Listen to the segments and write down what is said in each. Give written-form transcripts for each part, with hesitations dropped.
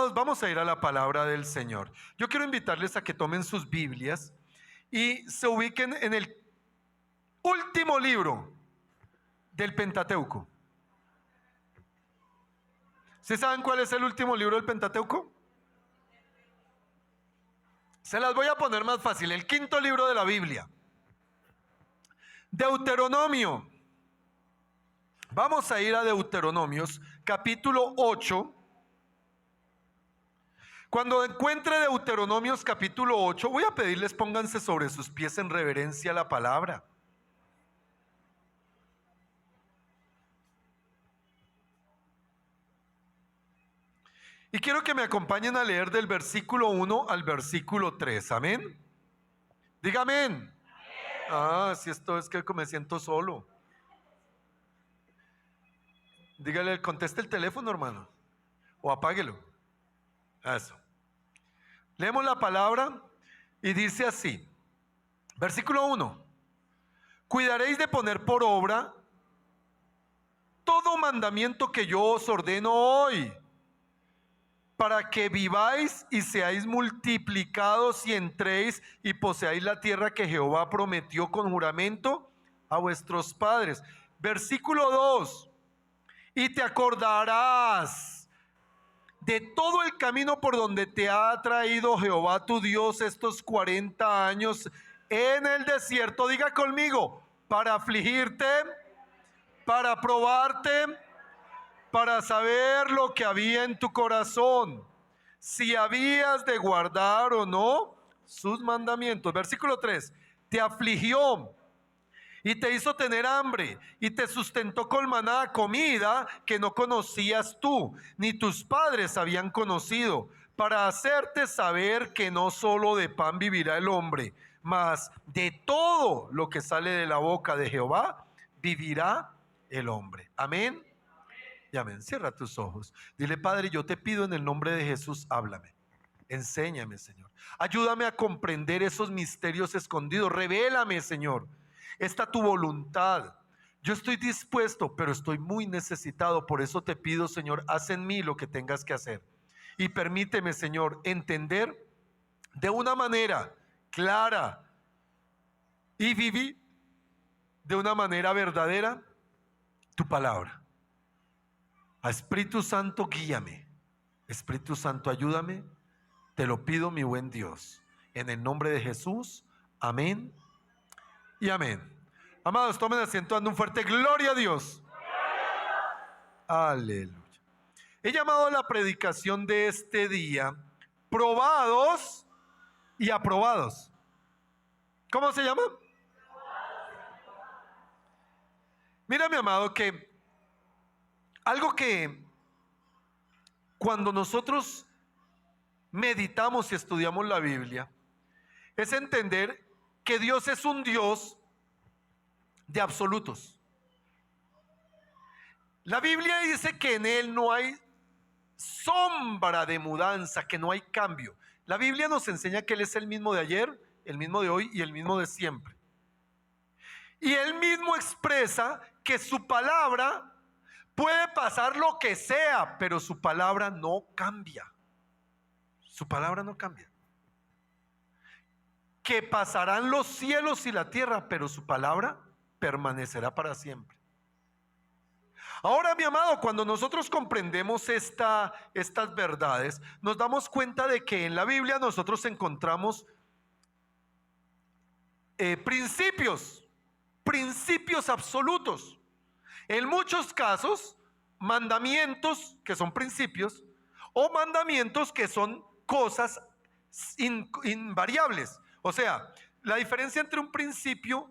Amados, vamos a ir a la palabra del Señor. Yo quiero invitarles a que tomen sus Biblias y se ubiquen en el último libro del Pentateuco. ¿Sí saben cuál es el último libro del Pentateuco? Se las voy a poner más fácil. El quinto libro de la Biblia. Deuteronomio. Vamos a ir a Deuteronomios, capítulo 8. Cuando encuentre Deuteronomios capítulo 8, voy a pedirles pónganse sobre sus pies en reverencia a la palabra. Y quiero que me acompañen a leer del versículo 1 al versículo 3. ¿Amén? Diga amén. Ah, si esto es que me siento solo. Dígale, conteste el teléfono, hermano. O apáguelo. Eso. Leemos la palabra y dice así. Versículo 1. Cuidaréis de poner por obra todo mandamiento que yo os ordeno hoy, para que viváis y seáis multiplicados y entréis y poseáis la tierra que Jehová prometió con juramento a vuestros padres. Versículo 2. Y te acordarás de todo el camino por donde te ha traído Jehová tu Dios estos 40 años en el desierto. Diga conmigo, para afligirte, para probarte, para saber lo que había en tu corazón, si habías de guardar o no sus mandamientos. Versículo 3. Te afligió y te hizo tener hambre y te sustentó con maná, comida que no conocías tú, ni tus padres habían conocido, para hacerte saber que no solo de pan vivirá el hombre, mas de todo lo que sale de la boca de Jehová vivirá el hombre. Amén. Y amén. Cierra tus ojos. Dile, Padre, yo te pido en el nombre de Jesús, háblame. Enséñame, Señor. Ayúdame a comprender esos misterios escondidos. Revélame, Señor, esta tu voluntad. Yo estoy dispuesto, pero estoy muy necesitado. Por eso te pido, Señor, haz en mí lo que tengas que hacer. Y permíteme, Señor, entender de una manera clara y vivir de una manera verdadera tu palabra. A Espíritu Santo, guíame. Espíritu Santo, ayúdame. Te lo pido, mi buen Dios. En el nombre de Jesús. Amén y amén. Amados, tomen asiento, dando un fuerte gloria a Dios. Aleluya. He llamado a la predicación de este día probados y aprobados. ¿Cómo se llama? Mira, mi amado, que algo que cuando nosotros meditamos y estudiamos la Biblia es entender que Dios es un Dios de absolutos. La Biblia dice que en Él no hay sombra de mudanza, que no hay cambio. La Biblia nos enseña que Él es el mismo de ayer, el mismo de hoy y el mismo de siempre. Y Él mismo expresa que su palabra puede pasar lo que sea, pero su palabra no cambia. Su palabra no cambia. Que pasarán los cielos y la tierra, pero su palabra permanecerá para siempre. Ahora, mi amado, cuando nosotros comprendemos estas verdades, nos damos cuenta de que en la Biblia nosotros encontramos principios absolutos. En muchos casos, mandamientos que son principios o mandamientos que son cosas invariables. O sea, la diferencia entre un principio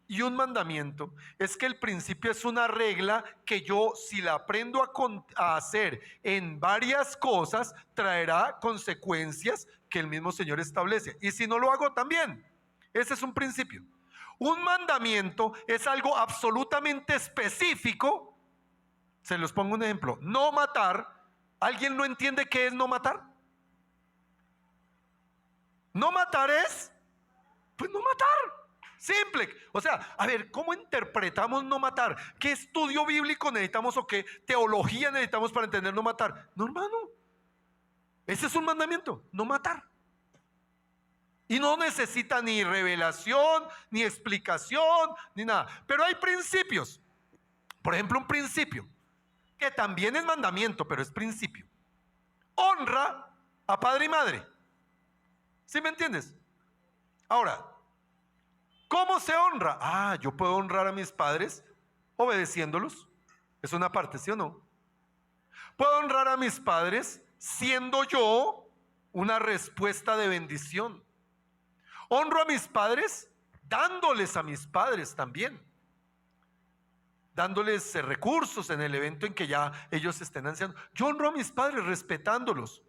y un mandamiento es que el principio es una regla que yo, si la aprendo a hacer en varias cosas, traerá consecuencias que el mismo Señor establece. Y si no lo hago también, ese es un principio. Un mandamiento es algo absolutamente específico. Se los pongo un ejemplo. No matar. ¿Alguien no entiende qué es no matar? No matar es, pues no matar. Simple. O sea, a ver, ¿cómo interpretamos no matar? ¿Qué estudio bíblico necesitamos o qué teología necesitamos para entender no matar? No, hermano. Ese es un mandamiento, no matar. Y no necesita ni revelación, ni explicación, ni nada. Pero hay principios. Por ejemplo, un principio que también es mandamiento, pero es principio. Honra a padre y madre. ¿Sí me entiendes? Ahora, ¿cómo se honra? Yo puedo honrar a mis padres obedeciéndolos. Es una parte, ¿sí o no? Puedo honrar a mis padres siendo yo una respuesta de bendición. Honro a mis padres dándoles a mis padres también. Dándoles recursos en el evento en que ya ellos estén ancianos. Yo honro a mis padres respetándolos,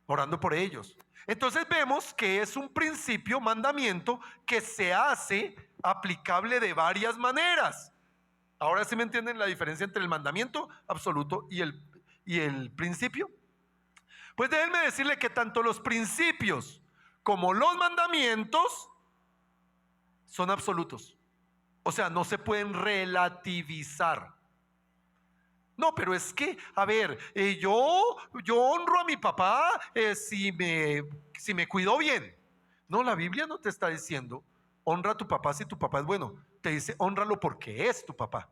orando por ellos. Entonces vemos que es un principio, mandamiento, que se hace aplicable de varias maneras. Ahora sí me entienden la diferencia entre el mandamiento absoluto y el principio. Pues déjenme decirle que tanto los principios como los mandamientos son absolutos. O sea, no se pueden relativizar. No, pero es que, a ver, yo honro a mi papá si me cuidó bien. No, la Biblia no te está diciendo honra a tu papá si tu papá es bueno. Te dice honralo porque es tu papá.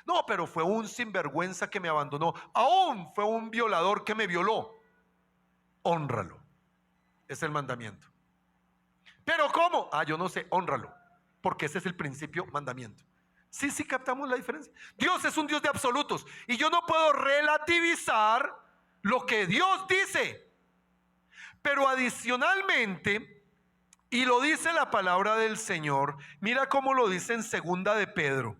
No, pero fue un sinvergüenza que me abandonó. Aún fue un violador que me violó. Hónralo. Es el mandamiento. ¿Pero cómo? Yo no sé, hónralo. Porque ese es el principio mandamiento. Sí, captamos la diferencia. Dios es un Dios de absolutos y yo no puedo relativizar lo que Dios dice. Pero adicionalmente, y lo dice la palabra del Señor, mira cómo lo dice en segunda de Pedro.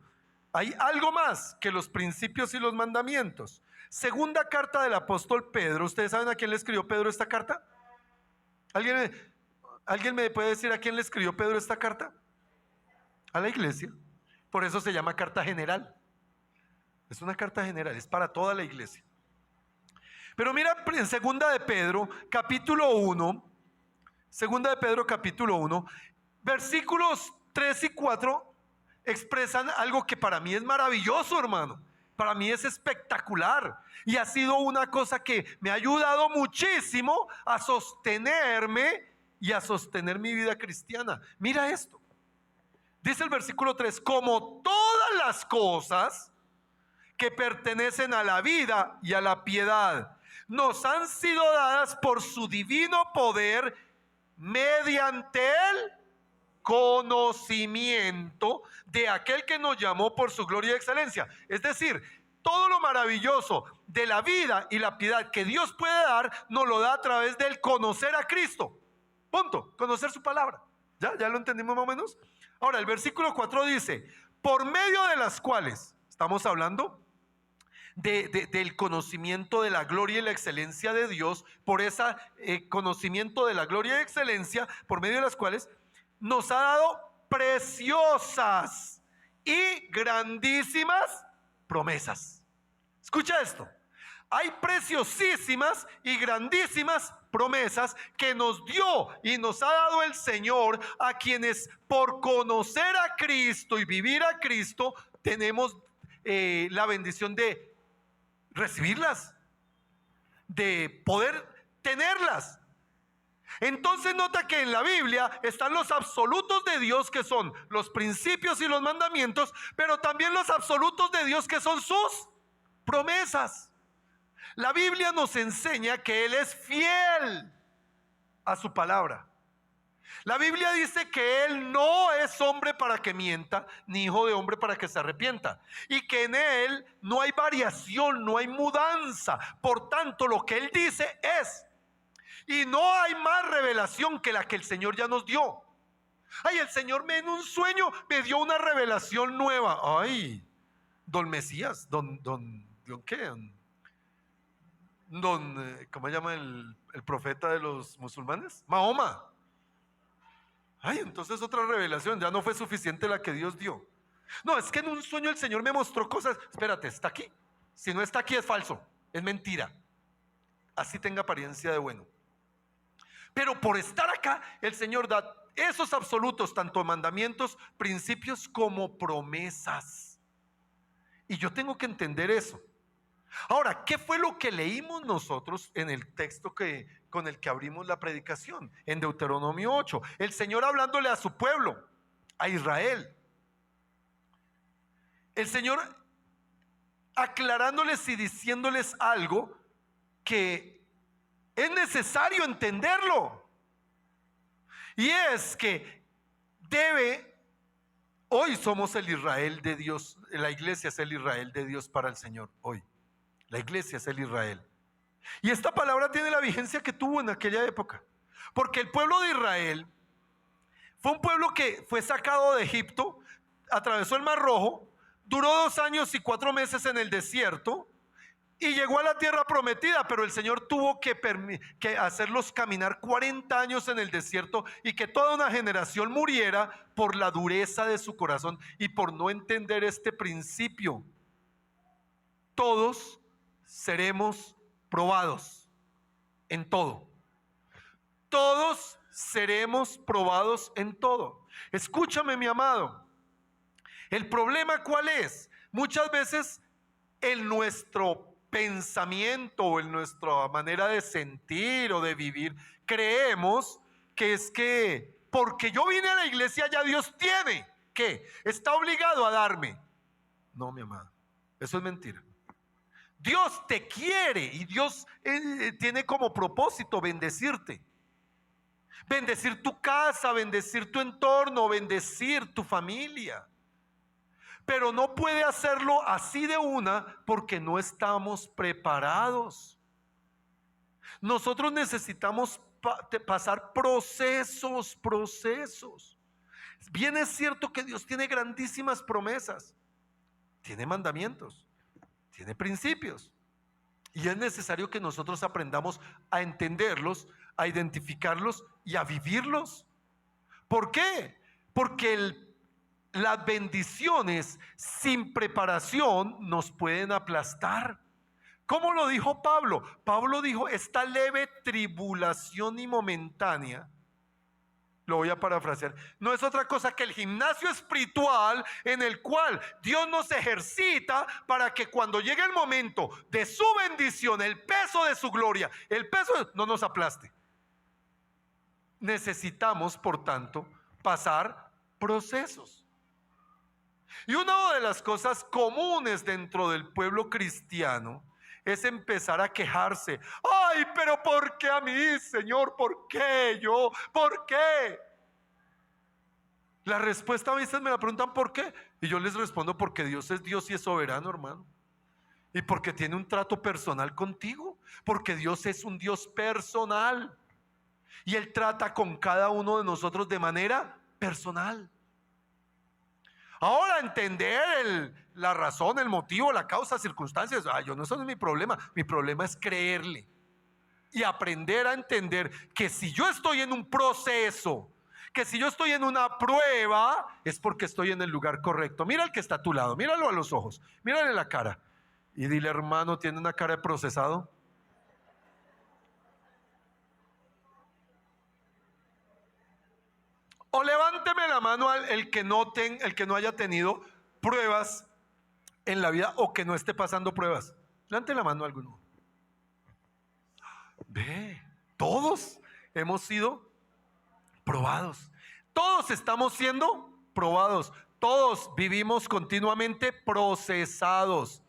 Hay algo más que los principios y los mandamientos. Segunda carta del apóstol Pedro. ¿Ustedes saben a quién le escribió Pedro esta carta? ¿Alguien me puede decir a quién le escribió Pedro esta carta? A la iglesia. Por eso se llama carta general. Es una carta general, es para toda la iglesia. Pero mira en segunda de Pedro, capítulo 1, segunda de Pedro, capítulo 1, versículos 3 y 4 expresan algo que para mí es maravilloso, hermano. Para mí es espectacular y ha sido una cosa que me ha ayudado muchísimo a sostenerme y a sostener mi vida cristiana. Mira esto. Dice el versículo 3, como todas las cosas que pertenecen a la vida y a la piedad nos han sido dadas por su divino poder mediante el conocimiento de aquel que nos llamó por su gloria y excelencia. Es decir, todo lo maravilloso de la vida y la piedad que Dios puede dar, nos lo da a través del conocer a Cristo. Punto, conocer su palabra. ¿Ya lo entendimos más o menos? Ahora, el versículo 4 dice, por medio de las cuales, estamos hablando del conocimiento de la gloria y la excelencia de Dios, por ese conocimiento de la gloria y excelencia, por medio de las cuales nos ha dado preciosas y grandísimas promesas. Escucha esto. Hay preciosísimas y grandísimas promesas que nos dio y nos ha dado el Señor a quienes por conocer a Cristo y vivir a Cristo tenemos la bendición de recibirlas, de poder tenerlas. Entonces nota que en la Biblia están los absolutos de Dios, que son los principios y los mandamientos, pero también los absolutos de Dios, que son sus promesas. La Biblia nos enseña que Él es fiel a su palabra. La Biblia dice que Él no es hombre para que mienta, ni hijo de hombre para que se arrepienta, y que en Él no hay variación, no hay mudanza. Por tanto, lo que Él dice es, y no hay más revelación que la que el Señor ya nos dio. El Señor en un sueño me dio una revelación nueva. Don Mesías, ¿qué? ¿Cómo se llama el profeta de los musulmanes? Mahoma. Entonces otra revelación, ya no fue suficiente la que Dios dio. No, es que en un sueño el Señor me mostró cosas. Espérate, ¿está aquí? Si no está aquí es falso, es mentira. Así tenga apariencia de bueno. Pero por estar acá, el Señor da esos absolutos, tanto mandamientos, principios como promesas. Y yo tengo que entender eso. Ahora, ¿qué fue lo que leímos nosotros en el texto con el que abrimos la predicación? En Deuteronomio 8. El Señor hablándole a su pueblo, a Israel. El Señor aclarándoles y diciéndoles algo que es necesario entenderlo. Y es que hoy somos el Israel de Dios, la iglesia es el Israel de Dios para el Señor, hoy. La iglesia es el Israel. Y esta palabra tiene la vigencia que tuvo en aquella época. Porque el pueblo de Israel fue un pueblo que fue sacado de Egipto, atravesó el Mar Rojo, duró 2 años y 4 meses en el desierto y llegó a la tierra prometida, pero el Señor tuvo que hacerlos caminar 40 años en el desierto y que toda una generación muriera por la dureza de su corazón y por no entender este principio. Todos seremos probados en todo. Todos seremos probados en todo. Escúchame, mi amado. El problema, ¿cuál es? Muchas veces en nuestro pensamiento o en nuestra manera de sentir o de vivir, creemos que es que porque yo vine a la iglesia ya Dios tiene, ¿qué? Está obligado a darme. No, mi amado, eso es mentira. Dios te quiere y Dios tiene como propósito bendecirte. Bendecir tu casa, bendecir tu entorno, bendecir tu familia. Pero no puede hacerlo así de una porque no estamos preparados. Nosotros necesitamos pasar procesos. Bien es cierto que Dios tiene grandísimas promesas, tiene mandamientos, tiene principios. Y es necesario que nosotros aprendamos a entenderlos, a identificarlos y a vivirlos. ¿Por qué? Porque las bendiciones sin preparación nos pueden aplastar. ¿Cómo lo dijo Pablo? Pablo dijo, esta leve tribulación y momentánea, lo voy a parafrasear, no es otra cosa que el gimnasio espiritual en el cual Dios nos ejercita para que cuando llegue el momento de su bendición, el peso de su gloria, el peso no nos aplaste. Necesitamos, por tanto, pasar procesos. Y una de las cosas comunes dentro del pueblo cristiano es empezar a quejarse. Ay, pero ¿por qué a mí, Señor? ¿Por qué yo? ¿Por qué? La respuesta a veces me la preguntan ¿por qué? Y yo les respondo porque Dios es Dios y es soberano, hermano. Y porque tiene un trato personal contigo. Porque Dios es un Dios personal. Y Él trata con cada uno de nosotros de manera personal. Ahora entender la razón, el motivo, la causa, circunstancias, eso no es mi problema. Mi problema es creerle y aprender a entender que si yo estoy en un proceso, que si yo estoy en una prueba, es porque estoy en el lugar correcto. Mira al que está a tu lado, míralo a los ojos, mírale la cara y dile, hermano, ¿tiene una cara de procesado? O levánteme la mano el que no haya tenido pruebas en la vida o que no esté pasando pruebas. Levante la mano a alguno. Ve, todos hemos sido probados. Todos estamos siendo probados. Todos vivimos continuamente procesados.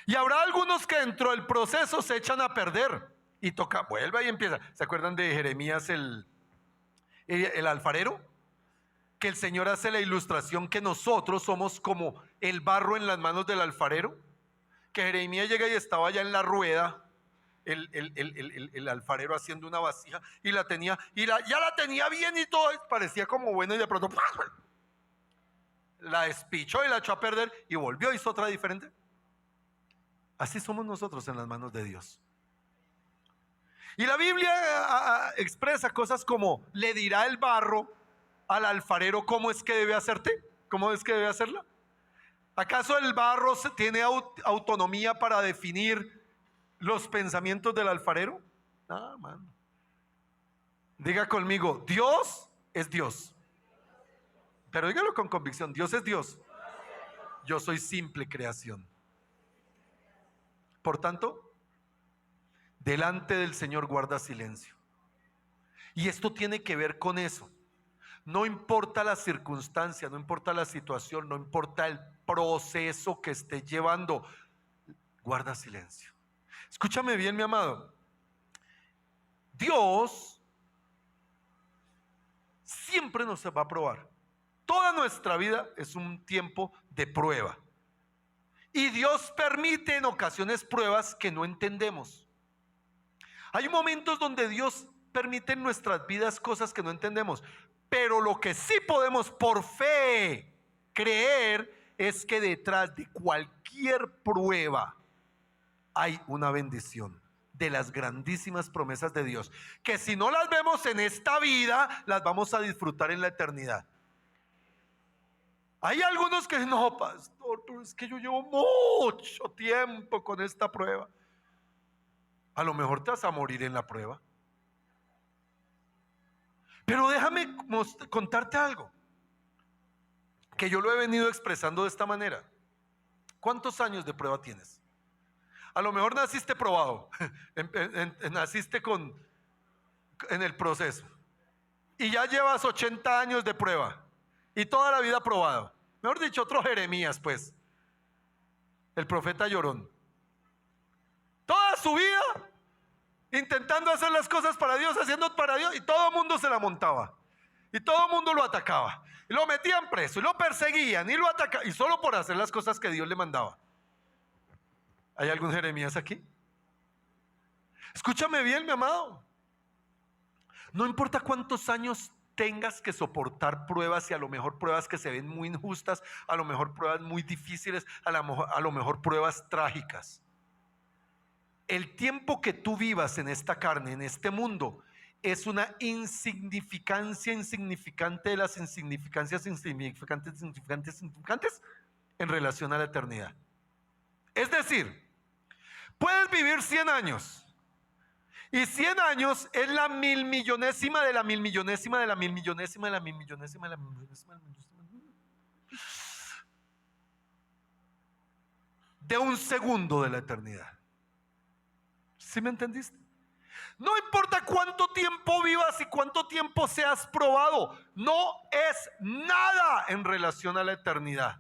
Y habrá algunos que dentro del proceso se echan a perder y toca, vuelve y empieza. ¿Se acuerdan de Jeremías el alfarero? Que el Señor hace la ilustración que nosotros somos como el barro en las manos del alfarero. Que Jeremías llega y estaba ya en la rueda, el alfarero haciendo una vasija y la tenía, ya la tenía bien y todo, parecía como bueno y de pronto la despichó y la echó a perder y volvió, hizo otra diferente. Así somos nosotros en las manos de Dios. Y la Biblia expresa cosas como le dirá el barro al alfarero cómo es que debe hacerte, cómo es que debe hacerla. ¿Acaso el barro tiene autonomía para definir los pensamientos del alfarero? No, mano. Diga conmigo, Dios es Dios. Pero dígalo con convicción, Dios es Dios. Yo soy simple creación. Por tanto, delante del Señor guarda silencio. Y esto tiene que ver con eso. No importa la circunstancia, no importa la situación, no importa el proceso que esté llevando, guarda silencio. Escúchame bien, mi amado. Dios siempre nos va a probar. Toda nuestra vida es un tiempo de prueba. Y Dios permite en ocasiones pruebas que no entendemos. Hay momentos donde Dios permite en nuestras vidas cosas que no entendemos. Pero lo que sí podemos por fe creer es que detrás de cualquier prueba hay una bendición de las grandísimas promesas de Dios, que si no las vemos en esta vida, las vamos a disfrutar en la eternidad. Hay algunos que no, pastor, pero es que yo llevo mucho tiempo con esta prueba. A lo mejor te vas a morir en la prueba. Pero déjame contarte algo que yo lo he venido expresando de esta manera. ¿Cuántos años de prueba tienes? A lo mejor naciste probado, naciste en el proceso y ya llevas 80 años de prueba y toda la vida probado. Mejor dicho, otro Jeremías, pues, el profeta llorón. Toda su vida intentando hacer las cosas para Dios, haciendo para Dios, y todo el mundo se la montaba y todo el mundo lo atacaba y lo metían preso y lo perseguían y lo atacaban, y solo por hacer las cosas que Dios le mandaba. ¿Hay algún Jeremías aquí? Escúchame bien, mi amado. No importa cuántos años tengas que soportar pruebas, y a lo mejor pruebas que se ven muy injustas, a lo mejor pruebas muy difíciles, a lo mejor pruebas trágicas. El tiempo que tú vivas en esta carne, en este mundo, es una insignificancia insignificante de las insignificancias insignificantes en relación a la eternidad. Es decir, puedes vivir 100 años y 100 años es la mil millonésima de la mil millonésima de la mil millonésima de la mil millonésima de la mil millonésima de un segundo de la eternidad. ¿Sí me entendiste? No importa cuánto tiempo vivas y cuánto tiempo seas probado, no es nada en relación a la eternidad.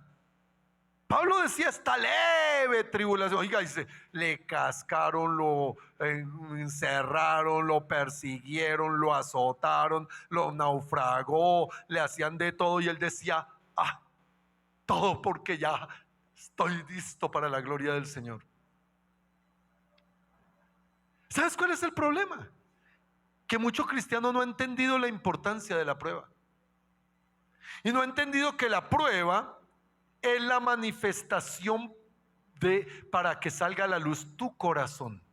Pablo decía, esta leve tribulación. Oiga, dice, le cascaron, lo encerraron, lo persiguieron, lo azotaron, lo naufragó, le hacían de todo, y él decía, todo porque ya estoy listo para la gloria del Señor. ¿Sabes cuál es el problema? Que mucho cristiano no ha entendido la importancia de la prueba. Y no ha entendido que la prueba es la manifestación para que salga a la luz tu corazón.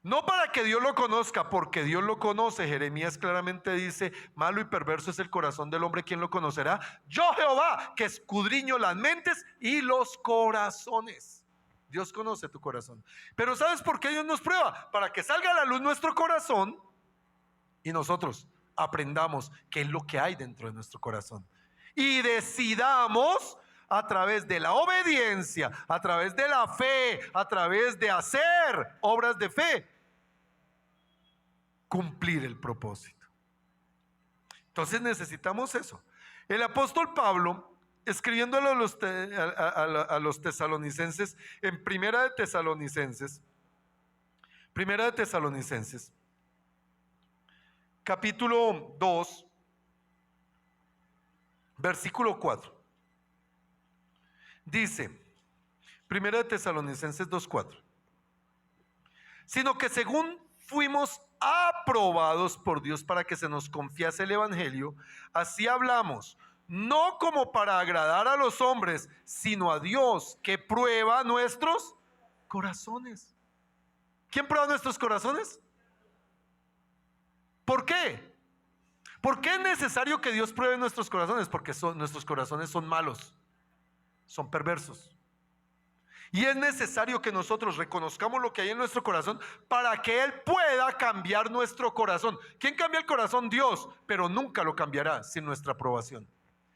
No para que Dios lo conozca, porque Dios lo conoce. Jeremías claramente dice, malo y perverso es el corazón del hombre, ¿quién lo conocerá? Yo, Jehová, que escudriño las mentes y los corazones. Dios conoce tu corazón. Pero ¿sabes por qué Dios nos prueba? Para que salga a la luz nuestro corazón y nosotros aprendamos qué es lo que hay dentro de nuestro corazón. Y decidamos a través de la obediencia, a través de la fe, a través de hacer obras de fe, cumplir el propósito. Entonces necesitamos eso. El apóstol Pablo, escribiéndolo a los tesalonicenses, en Primera de Tesalonicenses, capítulo 2, versículo 4, dice, Primera de Tesalonicenses 2:4, sino que según fuimos aprobados por Dios para que se nos confiase el evangelio, así hablamos, no como para agradar a los hombres, sino a Dios, que prueba nuestros corazones. ¿Quién prueba nuestros corazones? ¿Por qué? ¿Por qué es necesario que Dios pruebe nuestros corazones? Porque nuestros corazones son malos, son perversos. Y es necesario que nosotros reconozcamos lo que hay en nuestro corazón para que Él pueda cambiar nuestro corazón. ¿Quién cambia el corazón? Dios, pero nunca lo cambiará sin nuestra aprobación,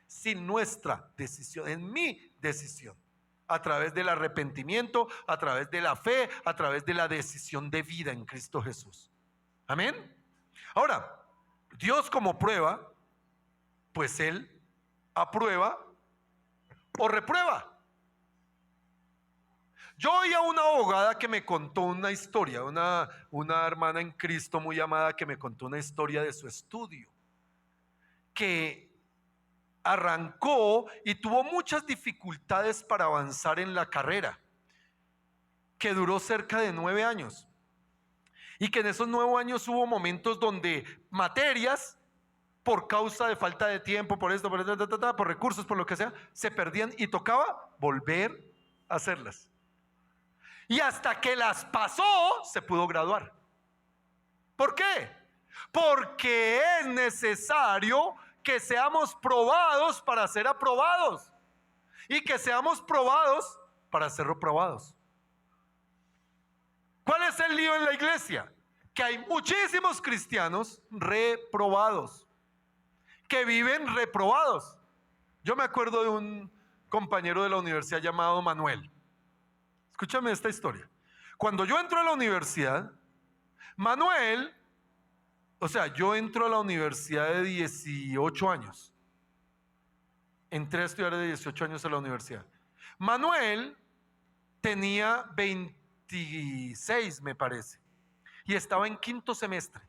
sin nuestra decisión, en mi decisión. a través del arrepentimiento, a través de la fe, a través de la decisión de vida en Cristo Jesús. Amén. Ahora, Dios como prueba, pues Él aprueba o reprueba. Yo oí a una abogada que me contó una historia, una hermana en Cristo muy amada que me contó una historia de su estudio, que arrancó y tuvo muchas dificultades para avanzar en la carrera, que duró cerca de 9 años, y que en esos 9 años hubo momentos donde materias, por causa de falta de tiempo, por esto, por recursos, por lo que sea, se perdían y tocaba volver a hacerlas. Y hasta que las pasó, se pudo graduar. ¿Por qué? Porque es necesario que seamos probados para ser aprobados, y que seamos probados para ser reprobados. ¿Cuál es el lío en la iglesia? Que hay muchísimos cristianos reprobados, que viven reprobados. Yo me acuerdo de un compañero de la universidad llamado Manuel. Escúchame esta historia. Cuando yo entro a la universidad, Manuel, yo entro a la universidad de 18 años. Entré a estudiar de 18 años a la universidad. Manuel tenía 26, me parece, y estaba en quinto semestre.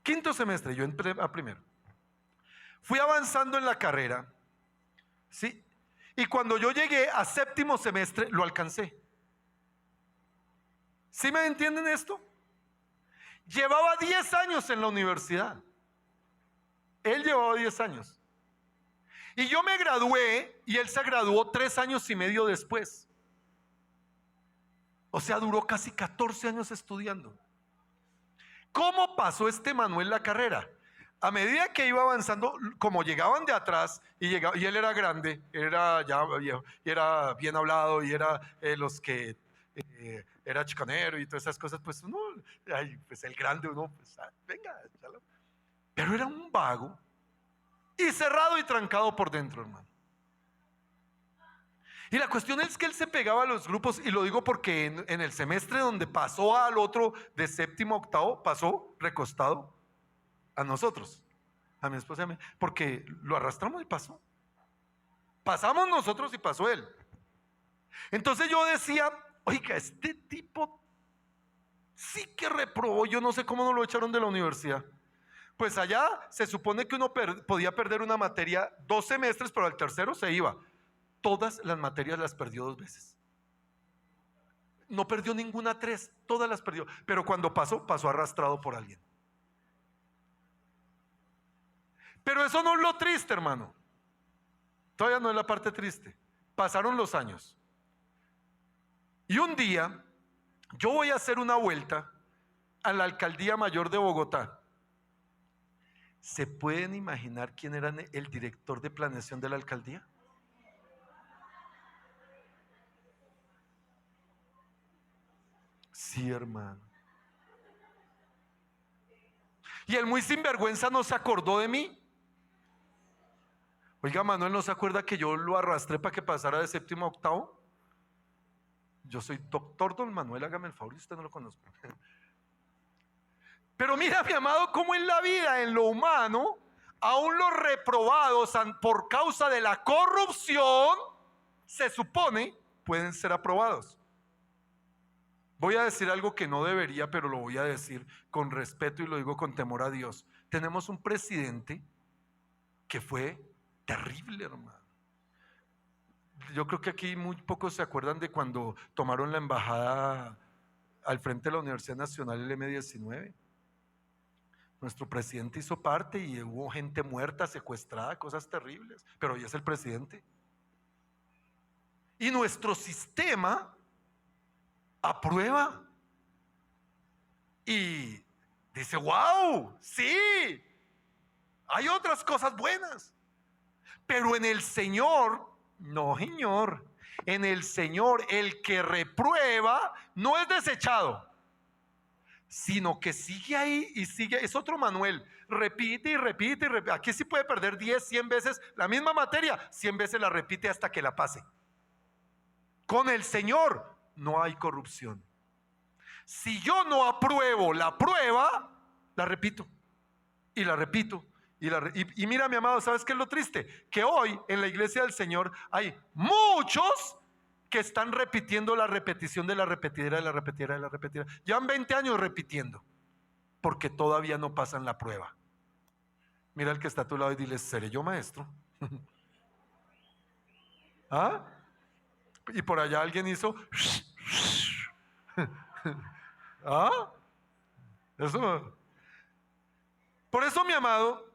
Quinto semestre, yo entré a primero. Fui avanzando en la carrera, ¿sí? Y cuando yo llegué a séptimo semestre, lo alcancé. ¿Sí me entienden esto? Llevaba 10 años en la universidad. Él llevaba 10 años. Y yo me gradué y él se graduó 3 años y medio después. O sea, duró casi 14 años estudiando. ¿Cómo pasó este Manuel la carrera? A medida que iba avanzando, como llegaban de atrás y él era grande, era ya viejo, y era bien hablado, y era los que era chicanero y todas esas cosas, pues uno, pues el grande, uno, pues venga, échalo. Pero era un vago y cerrado y trancado por dentro, hermano. Y la cuestión es que él se pegaba a los grupos, y lo digo porque en el semestre donde pasó al otro de séptimo a octavo, pasó recostado a nosotros, a mi esposa y a mí, porque lo arrastramos y pasó. Pasamos nosotros y pasó él. Entonces yo decía, oiga, este tipo sí que reprobó, yo no sé cómo no lo echaron de la universidad. Pues allá se supone que uno podía perder una materia 2 semestres, pero al tercero se iba. Todas las materias las perdió 2 veces. No perdió ninguna 3, todas las perdió. Pero cuando pasó arrastrado por alguien. Pero eso no es lo triste, hermano. Todavía no es la parte triste. Pasaron los años. Y un día yo voy a hacer una vuelta a la Alcaldía Mayor de Bogotá. ¿Se pueden imaginar quién era el director de planeación de la alcaldía? Sí, hermano. Y el muy sinvergüenza no se acordó de mí. Oiga, Manuel, ¿no se acuerda que yo lo arrastré para que pasara de séptimo a octavo? Yo soy doctor don Manuel, hágame el favor, usted no lo conozco. Pero mira, mi amado, cómo en la vida, en lo humano, aún los reprobados por causa de la corrupción, se supone, pueden ser aprobados. Voy a decir algo que no debería, pero lo voy a decir con respeto y lo digo con temor a Dios. Tenemos un presidente que fue terrible, hermano. Yo creo que aquí muy pocos se acuerdan de cuando tomaron la embajada al frente de la Universidad Nacional, el M19. Nuestro presidente hizo parte y hubo gente muerta, secuestrada, cosas terribles, pero hoy es el presidente. Y nuestro sistema aprueba y dice, wow, sí, hay otras cosas buenas, pero en el Señor, no, señor, en el Señor el que reprueba no es desechado, sino que sigue ahí y sigue. Es otro Manuel, repite y repite y repite. Aquí sí puede perder 10, 100 veces la misma materia, 100 veces la repite hasta que la pase. Con el Señor no hay corrupción. Si yo no apruebo la prueba, la repito y la repito. Y mira, mi amado, ¿sabes qué es lo triste? Que hoy en la iglesia del Señor hay muchos que están repitiendo la repetición de la repetidera, de la repetidera, de la repetidera. Llevan 20 años repitiendo porque todavía no pasan la prueba. Mira al que está a tu lado y dile: ¿seré yo maestro? ¿Ah? Y por allá alguien hizo ¿ah? Eso. Por eso, mi amado,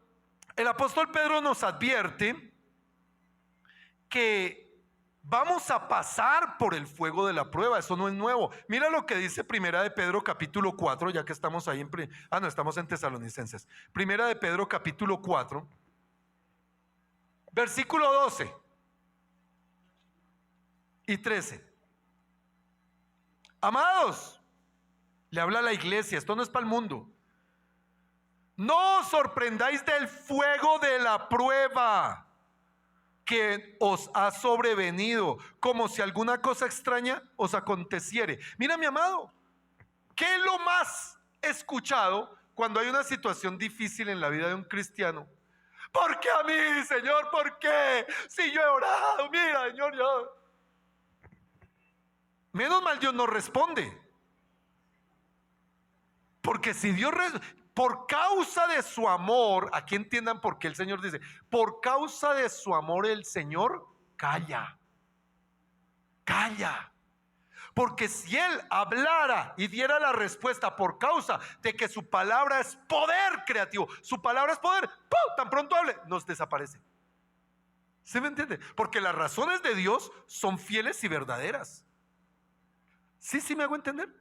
el apóstol Pedro nos advierte que vamos a pasar por el fuego de la prueba. Eso no es nuevo. Mira lo que dice Primera de Pedro capítulo 4, ya que estamos ahí no, estamos en Tesalonicenses. Primera de Pedro capítulo 4, versículo 12 y 13. Amados, le habla a la iglesia, esto no es para el mundo. No os sorprendáis del fuego de la prueba que os ha sobrevenido, como si alguna cosa extraña os aconteciere. Mira, mi amado, ¿qué es lo más escuchado cuando hay una situación difícil en la vida de un cristiano? ¿Por qué a mí, Señor? ¿Por qué? Si yo he orado, mira, Señor, yo. Menos mal Dios no responde. Porque si Dios por causa de su amor, aquí entiendan por qué el Señor dice, por causa de su amor el Señor calla. Calla. Porque si Él hablara y diera la respuesta por causa de que su palabra es poder creativo, su palabra es poder, ¡pum!, tan pronto hable, nos desaparece. ¿Se me entiende? Porque las razones de Dios son fieles y verdaderas. ¿Sí me hago entender?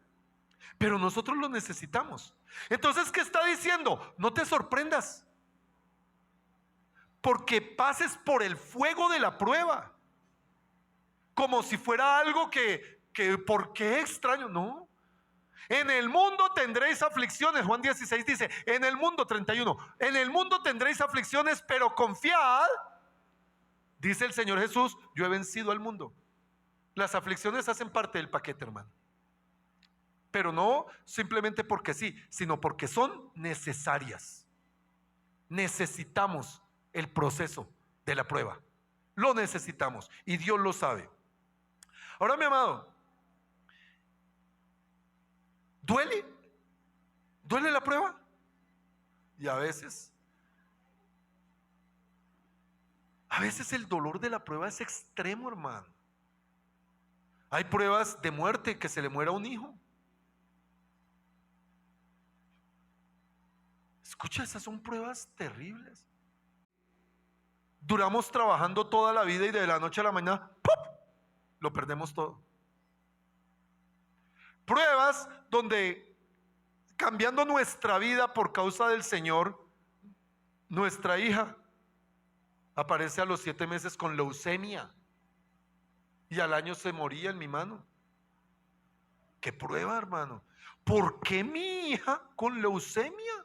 Pero nosotros lo necesitamos. Entonces, ¿qué está diciendo? No te sorprendas porque pases por el fuego de la prueba como si fuera algo que ¿por qué extraño? No. En el mundo tendréis aflicciones. Juan 16 dice, en el mundo, 31, en el mundo tendréis aflicciones, pero confiad, dice el Señor Jesús, yo he vencido al mundo. Las aflicciones hacen parte del paquete, hermano. Pero no simplemente porque sí, sino porque son necesarias. Necesitamos el proceso de la prueba. Lo necesitamos y Dios lo sabe. Ahora, mi amado, ¿duele? ¿Duele la prueba? Y a veces el dolor de la prueba es extremo, hermano. Hay pruebas de muerte, que se le muera un hijo. Escucha, esas son pruebas terribles. Duramos trabajando toda la vida y de la noche a la mañana, ¡pum!, lo perdemos todo. Pruebas donde, cambiando nuestra vida por causa del Señor, nuestra hija aparece a los 7 meses con leucemia y al año se moría en mi mano. ¿Qué prueba, hermano? ¿Por qué mi hija con leucemia?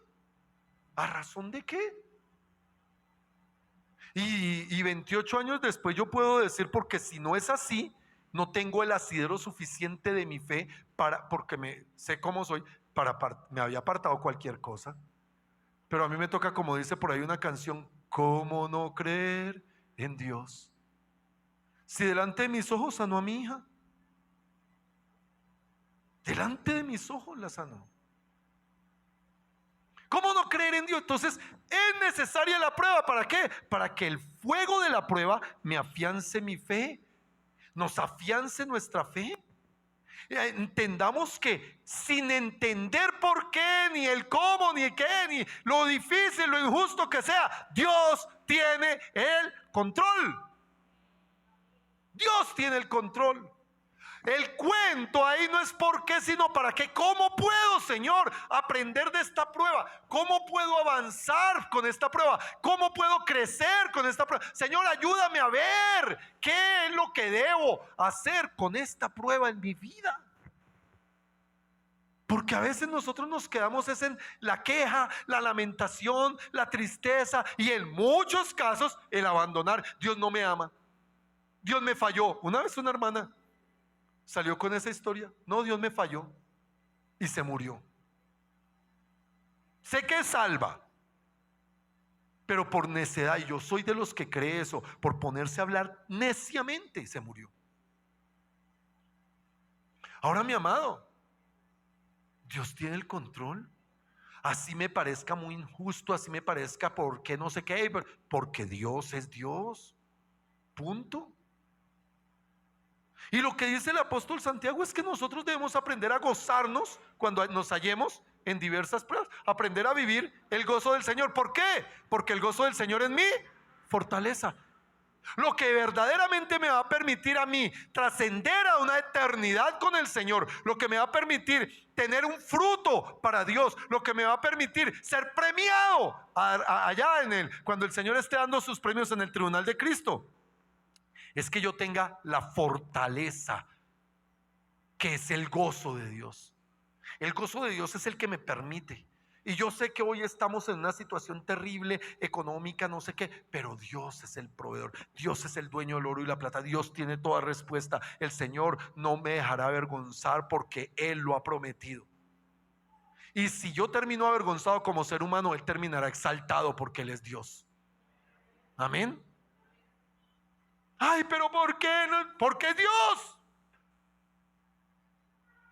¿A razón de qué? Y 28 años después yo puedo decir, porque si no es así, no tengo el asidero suficiente de mi fe porque sé cómo soy, me había apartado cualquier cosa. Pero a mí me toca, como dice por ahí una canción, ¿cómo no creer en Dios? Si delante de mis ojos sanó a mi hija, delante de mis ojos la sanó. ¿Cómo no creer en Dios? Entonces es necesaria la prueba. ¿Para qué? Para que el fuego de la prueba me afiance mi fe, nos afiance nuestra fe. Entendamos que sin entender por qué, ni el cómo, ni el qué, ni lo difícil, lo injusto que sea, Dios tiene el control. Dios tiene el control. El cuento ahí no es por qué, sino para qué. ¿Cómo puedo, Señor, aprender de esta prueba? ¿Cómo puedo avanzar con esta prueba? ¿Cómo puedo crecer con esta prueba? Señor, ayúdame a ver qué es lo que debo hacer con esta prueba en mi vida. Porque a veces nosotros nos quedamos es en la queja, la lamentación, la tristeza y en muchos casos el abandonar. Dios no me ama, Dios me falló. Una vez una hermana salió con esa historia. No, Dios me falló y se murió. Sé que es salva, pero por necedad, y yo soy de los que cree eso, por ponerse a hablar neciamente se murió. Ahora, mi amado, Dios tiene el control. Así me parezca muy injusto, así me parezca porque no sé qué, porque Dios es Dios. Punto. Y lo que dice el apóstol Santiago es que nosotros debemos aprender a gozarnos cuando nos hallemos en diversas pruebas. Aprender a vivir el gozo del Señor. ¿Por qué? Porque el gozo del Señor es mi fortaleza. Lo que verdaderamente me va a permitir a mí trascender a una eternidad con el Señor, lo que me va a permitir tener un fruto para Dios, lo que me va a permitir ser premiado allá cuando el Señor esté dando sus premios en el tribunal de Cristo, es que yo tenga la fortaleza que es el gozo de Dios. El gozo de Dios es el que me permite. Y yo sé que hoy estamos en una situación terrible, económica, no sé qué, pero Dios es el proveedor, Dios es el dueño del oro y la plata, Dios tiene toda respuesta. El Señor no me dejará avergonzar porque Él lo ha prometido. Y si yo termino avergonzado como ser humano, Él terminará exaltado porque Él es Dios. Amén. Ay, pero ¿por qué? Porque es Dios.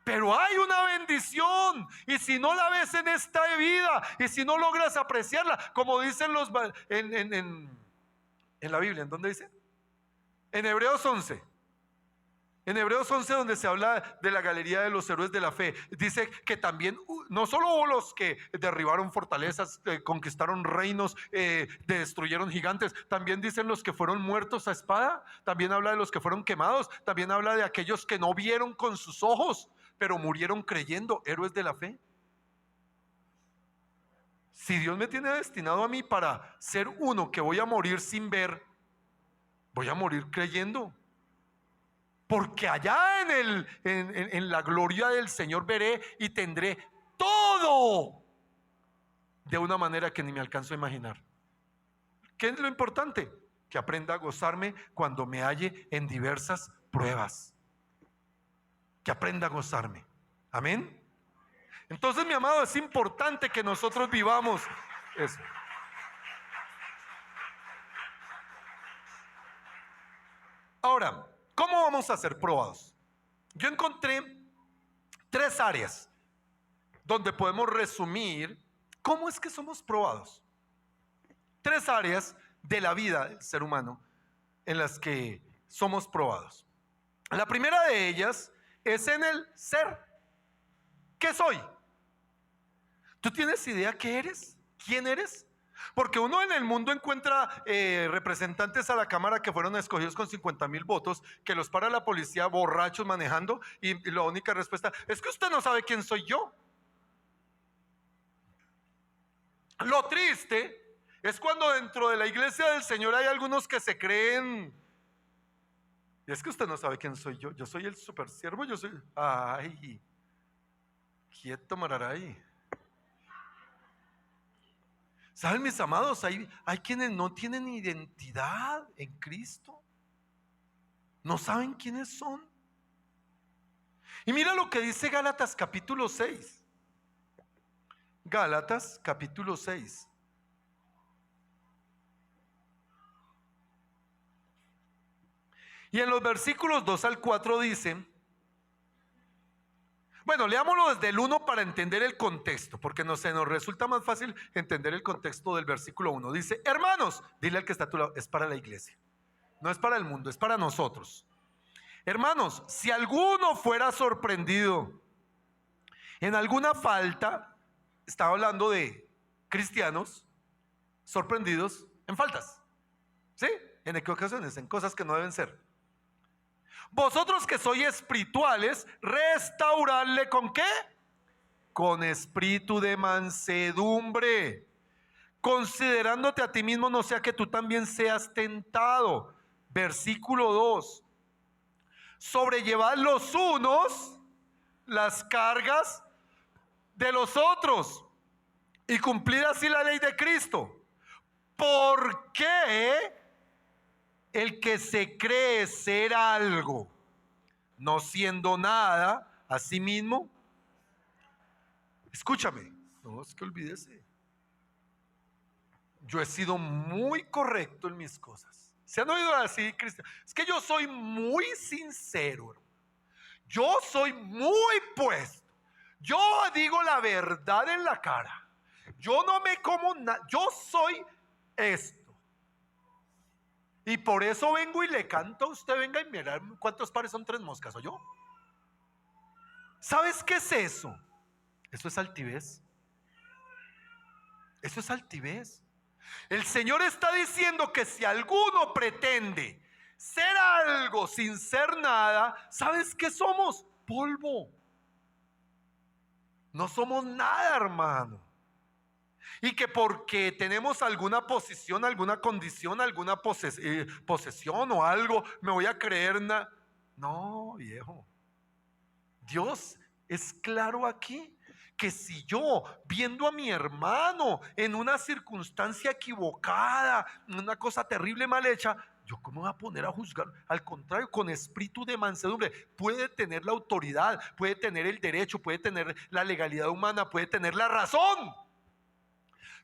Pero hay una bendición, y si no la ves en esta vida, y si no logras apreciarla, como dicen en la Biblia, ¿en dónde dice? En Hebreos 11. En Hebreos 11, donde se habla de la galería de los héroes de la fe, dice que también no solo hubo los que derribaron fortalezas, conquistaron reinos, destruyeron gigantes, también dicen los que fueron muertos a espada, también habla de los que fueron quemados, también habla de aquellos que no vieron con sus ojos, pero murieron creyendo, héroes de la fe. Si Dios me tiene destinado a mí para ser uno que voy a morir sin ver, voy a morir creyendo. Porque allá en la gloria del Señor veré y tendré todo de una manera que ni me alcanzo a imaginar. ¿Qué es lo importante? Que aprenda a gozarme cuando me halle en diversas pruebas. Que aprenda a gozarme. Amén. Entonces, mi amado, es importante que nosotros vivamos eso. Ahora, ¿cómo vamos a ser probados? Yo encontré 3 áreas donde podemos resumir cómo es que somos probados. 3 áreas de la vida del ser humano en las que somos probados. La primera de ellas es en el ser. ¿Qué soy? ¿Tú tienes idea qué eres? ¿Quién eres? Porque uno en el mundo encuentra representantes a la Cámara que fueron escogidos con 50,000 votos, que los para la policía borrachos manejando y la única respuesta es que usted no sabe quién soy yo. Lo triste es cuando dentro de la iglesia del Señor hay algunos que se creen, y es que usted no sabe quién soy yo, yo soy el supersiervo, yo soy, ay, quieto Mararay. ¿Saben, mis amados? Hay quienes no tienen identidad en Cristo. No saben quiénes son. Y mira lo que dice Gálatas capítulo 6. Gálatas capítulo 6. Y en los versículos 2 al 4 dice, bueno, leámoslo desde el 1 para entender el contexto, porque se nos resulta más fácil entender el contexto del versículo 1. Dice, hermanos, dile al que está a tu lado, es para la iglesia, no es para el mundo, es para nosotros. Hermanos, si alguno fuera sorprendido en alguna falta, estaba hablando de cristianos sorprendidos en faltas, ¿sí? ¿En qué ocasiones? En cosas que no deben ser. Vosotros que sois espirituales, restaurarle ¿con qué? Con espíritu de mansedumbre, considerándote a ti mismo, no sea que tú también seas tentado. Versículo 2. Sobrellevad los unos las cargas de los otros y cumplir así la ley de Cristo. ¿Por qué el que se cree ser algo, no siendo nada, a sí mismo? Escúchame, no es que olvídese. Yo he sido muy correcto en mis cosas. ¿Se han oído así, Cristian? Es que yo soy muy sincero, hermano. Yo soy muy puesto. Yo digo la verdad en la cara. Yo no me como nada. Yo soy esto. Y por eso vengo y le canto a usted. Venga y mirar cuántos pares son 3 moscas, ¿o yo? ¿Sabes qué es eso? Eso es altivez. Eso es altivez. El Señor está diciendo que si alguno pretende ser algo sin ser nada, ¿sabes qué somos? Polvo. No somos nada, hermano. Y que porque tenemos alguna posición, alguna condición, alguna posesión o algo, me voy a creer nada. No, viejo. Dios es claro aquí, que si yo, viendo a mi hermano en una circunstancia equivocada, en una cosa terrible, mal hecha, yo cómo voy a poner a juzgar. Al contrario, con espíritu de mansedumbre. Puede tener la autoridad, puede tener el derecho, puede tener la legalidad humana, puede tener la razón.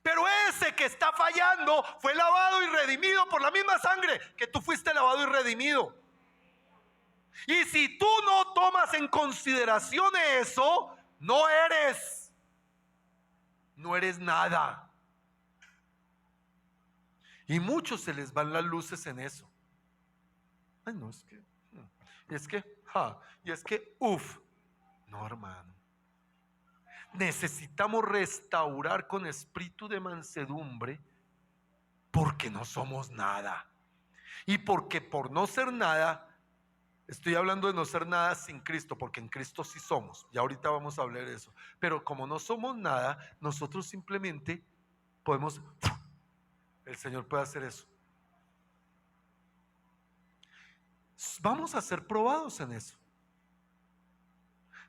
Pero ese que está fallando fue lavado y redimido por la misma sangre que tú fuiste lavado y redimido. Y si tú no tomas en consideración eso, no eres nada. Y muchos se les van las luces en eso. Ay, no, no, hermano. Necesitamos restaurar con espíritu de mansedumbre, porque no somos nada. Y porque por no ser nada, estoy hablando de no ser nada sin Cristo, porque en Cristo sí somos. Y ahorita vamos a hablar de eso. Pero como no somos nada, nosotros simplemente podemos, el Señor puede hacer eso. Vamos a ser probados en eso.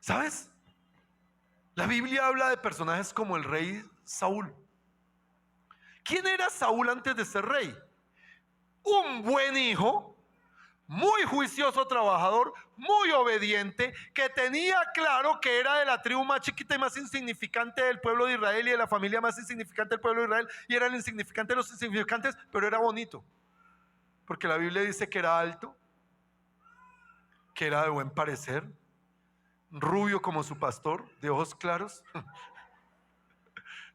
¿Sabes? La Biblia habla de personajes como el rey Saúl. ¿Quién era Saúl antes de ser rey? Un buen hijo, muy juicioso, trabajador, muy obediente, que tenía claro que era de la tribu más chiquita y más insignificante del pueblo de Israel y de la familia más insignificante del pueblo de Israel, y era el insignificante de los insignificantes, pero era bonito, porque la Biblia dice que era alto, que era de buen parecer, rubio como su pastor, de ojos claros. Lo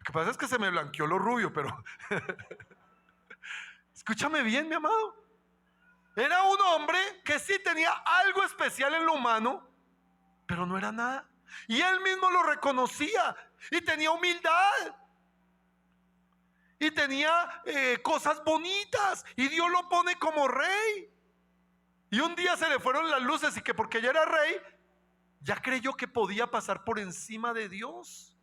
que pasa es que se me blanqueó lo rubio, pero escúchame bien, mi amado. Era un hombre que sí tenía algo especial en lo humano, pero no era nada. Y él mismo lo reconocía. Y tenía humildad. Y tenía cosas bonitas. Y Dios lo pone como rey. Y un día se le fueron las luces, y que porque ya era rey, ya creyó que podía pasar por encima de Dios.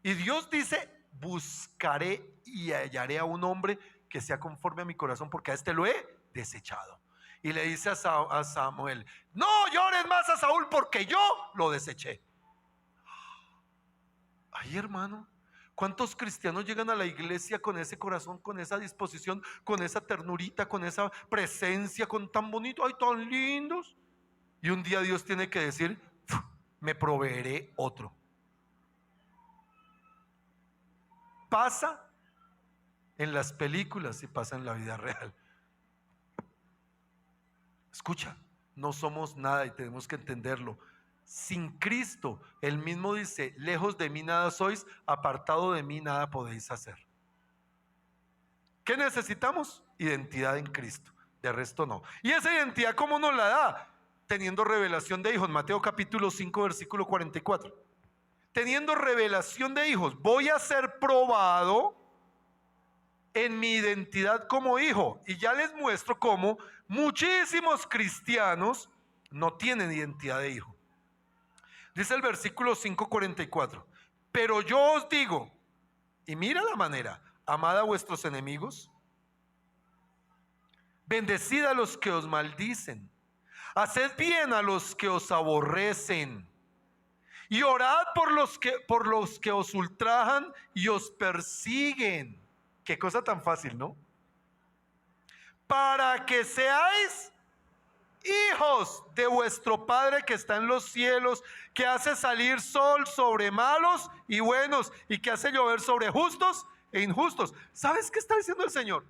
Y Dios dice: buscaré y hallaré a un hombre que sea conforme a mi corazón, porque a este lo he desechado. Y le dice a Samuel: no llores más a Saúl, porque yo lo deseché. Ay, hermano, ¿cuántos cristianos llegan a la iglesia con ese corazón, con esa disposición, con esa ternurita, con esa presencia, con tan bonito, ay, tan lindos? Y un día Dios tiene que decir: me proveeré otro. Pasa en las películas y pasa en la vida real. Escucha, no somos nada y tenemos que entenderlo. Sin Cristo, Él mismo dice: lejos de mí nada sois, apartado de mí nada podéis hacer. ¿Qué necesitamos? Identidad en Cristo. De resto no. ¿Y esa identidad cómo nos la da? Teniendo revelación de hijos. Mateo capítulo 5 versículo 44. Teniendo revelación de hijos, voy a ser probado en mi identidad como hijo. Y ya les muestro cómo muchísimos cristianos no tienen identidad de hijo. Dice el versículo 5:44: pero yo os digo, y mira la manera: amad a vuestros enemigos, bendecid a los que os maldicen, haced bien a los que os aborrecen, Y orad por los que os ultrajan y os persiguen. Qué cosa tan fácil, ¿no? Para que seáis hijos de vuestro Padre que está en los cielos, que hace salir sol sobre malos y buenos, y que hace llover sobre justos e injustos. ¿Sabes qué está diciendo el Señor?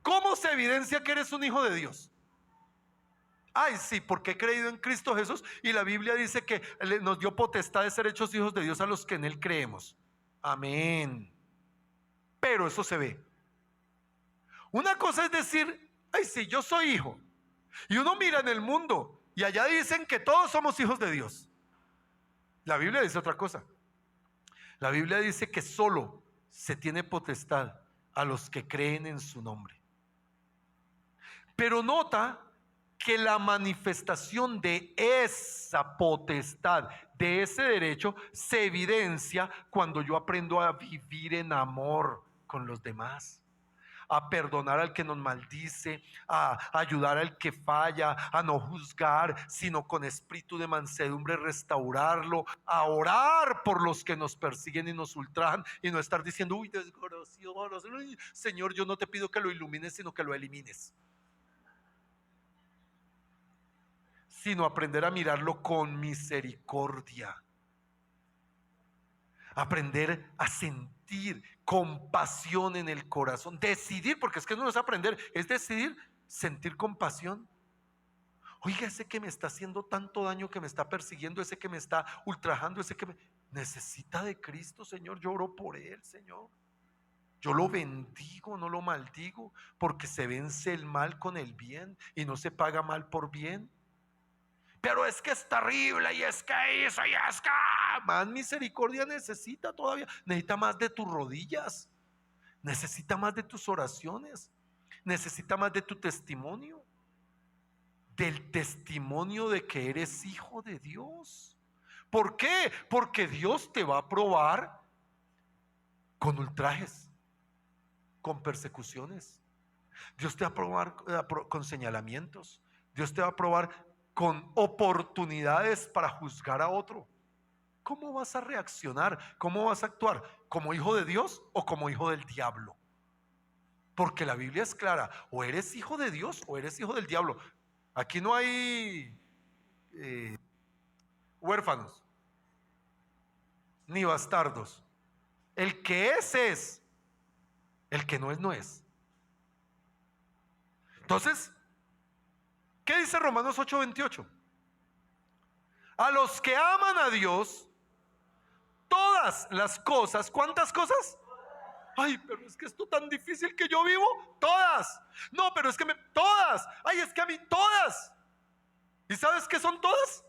¿Cómo se evidencia que eres un hijo de Dios? Ay, sí, porque he creído en Cristo Jesús, y la Biblia dice que nos dio potestad de ser hechos hijos de Dios a los que en Él creemos. Amén. Pero eso se ve. Una cosa es decir, ay, sí, yo soy hijo. Y uno mira en el mundo y allá dicen que todos somos hijos de Dios. La Biblia dice otra cosa. La Biblia dice que solo se tiene potestad a los que creen en su nombre. Pero nota que la manifestación de esa potestad, de ese derecho, se evidencia cuando yo aprendo a vivir en amor con los demás, a perdonar al que nos maldice, a ayudar al que falla, a no juzgar, sino con espíritu de mansedumbre restaurarlo, a orar por los que nos persiguen y nos ultrajan, y no estar diciendo, uy, desgraciados, Señor, yo no te pido que lo ilumines, sino que lo elimines. Sino aprender a mirarlo con misericordia. Aprender a sentir compasión en el corazón. Decidir, porque es que no es aprender, es decidir sentir compasión. Oiga, ese que me está haciendo tanto daño, que me está persiguiendo, ese que me está ultrajando, ese que me necesita de Cristo, Señor. Yo oro por él, Señor. Yo lo bendigo, no lo maldigo, porque se vence el mal con el bien y no se paga mal por bien. Pero es que es terrible, y es que eso, y es que más misericordia necesita todavía. Necesita más de tus rodillas, necesita más de tus oraciones, necesita más de tu testimonio, del testimonio de que eres hijo de Dios. ¿Por qué? Porque Dios te va a probar con ultrajes, con persecuciones. Dios te va a probar con señalamientos. Dios te va a probar con oportunidades para juzgar a otro. ¿Cómo vas a reaccionar? ¿Cómo vas a actuar? ¿Como hijo de Dios o como hijo del diablo? Porque la Biblia es clara: o eres hijo de Dios o eres hijo del diablo. Aquí no hay huérfanos ni bastardos. El que es, el que no es, no es. Entonces, ¿qué dice Romanos 8:28? A los que aman a Dios, todas las cosas. ¿Cuántas cosas? Ay, pero es que esto tan difícil que yo vivo. Todas. No, pero es que todas. Ay, es que a mí todas. ¿Y sabes qué son todas?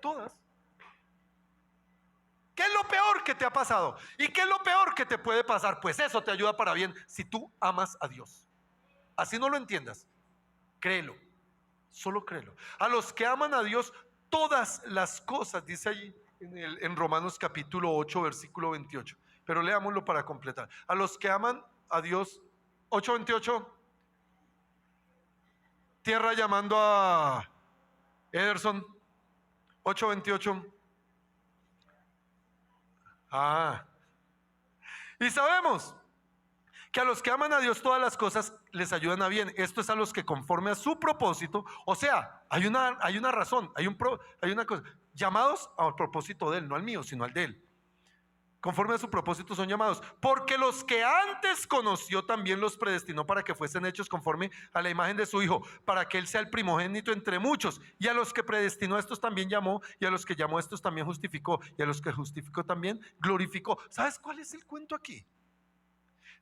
Todas. ¿Qué es lo peor que te ha pasado? ¿Y qué es lo peor que te puede pasar? Pues eso te ayuda para bien si tú amas a Dios. Así no lo entiendas, créelo. Solo créelo. A los que aman a Dios, todas las cosas, dice allí en Romanos capítulo 8, versículo 28. Pero leámoslo para completar. A los que aman a Dios, 8:28. Tierra llamando a Ederson, 8:28. Y sabemos que a los que aman a Dios todas las cosas les ayudan a bien. Esto es a los que conforme a su propósito, o sea, hay una razón, hay una cosa, llamados al propósito de Él, no al mío, sino al de Él. Conforme a su propósito son llamados, porque los que antes conoció también los predestinó para que fuesen hechos conforme a la imagen de su Hijo, para que Él sea el primogénito entre muchos. Y a los que predestinó a estos también llamó, y a los que llamó a estos también justificó, y a los que justificó también glorificó. ¿Sabes cuál es el cuento aquí?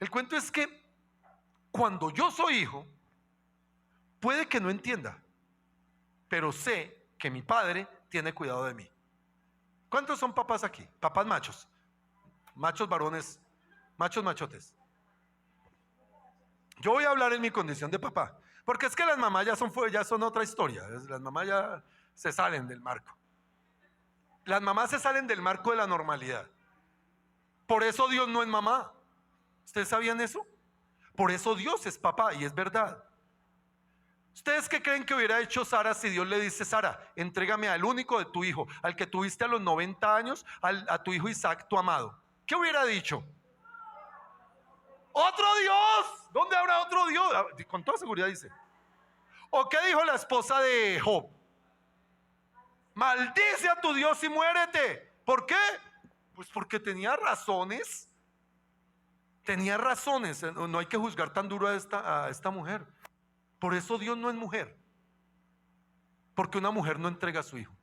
El cuento es que cuando yo soy hijo, puede que no entienda, pero sé que mi padre tiene cuidado de mí. ¿Cuántos son papás aquí? Papás machos, machos varones, machos machotes. Yo voy a hablar en mi condición de papá, porque es que las mamás ya son otra historia. Las mamás ya se salen del marco. Las mamás se salen del marco de la normalidad. Por eso Dios no es mamá. ¿Ustedes sabían eso? Por eso Dios es papá, y es verdad. ¿Ustedes qué creen que hubiera hecho Sara si Dios le dice: Sara, entrégame al único de tu hijo, al que tuviste a los 90 años, a tu hijo Isaac, tu amado? ¿Qué hubiera dicho? ¡Otro Dios! ¿Dónde habrá otro Dios? Con toda seguridad dice. ¿O qué dijo la esposa de Job? Maldice a tu Dios y muérete. ¿Por qué? Pues porque tenía razones. Tenía razones. No hay que juzgar tan duro a esta mujer. Por eso Dios no es mujer. Porque una mujer no entrega a su hijo.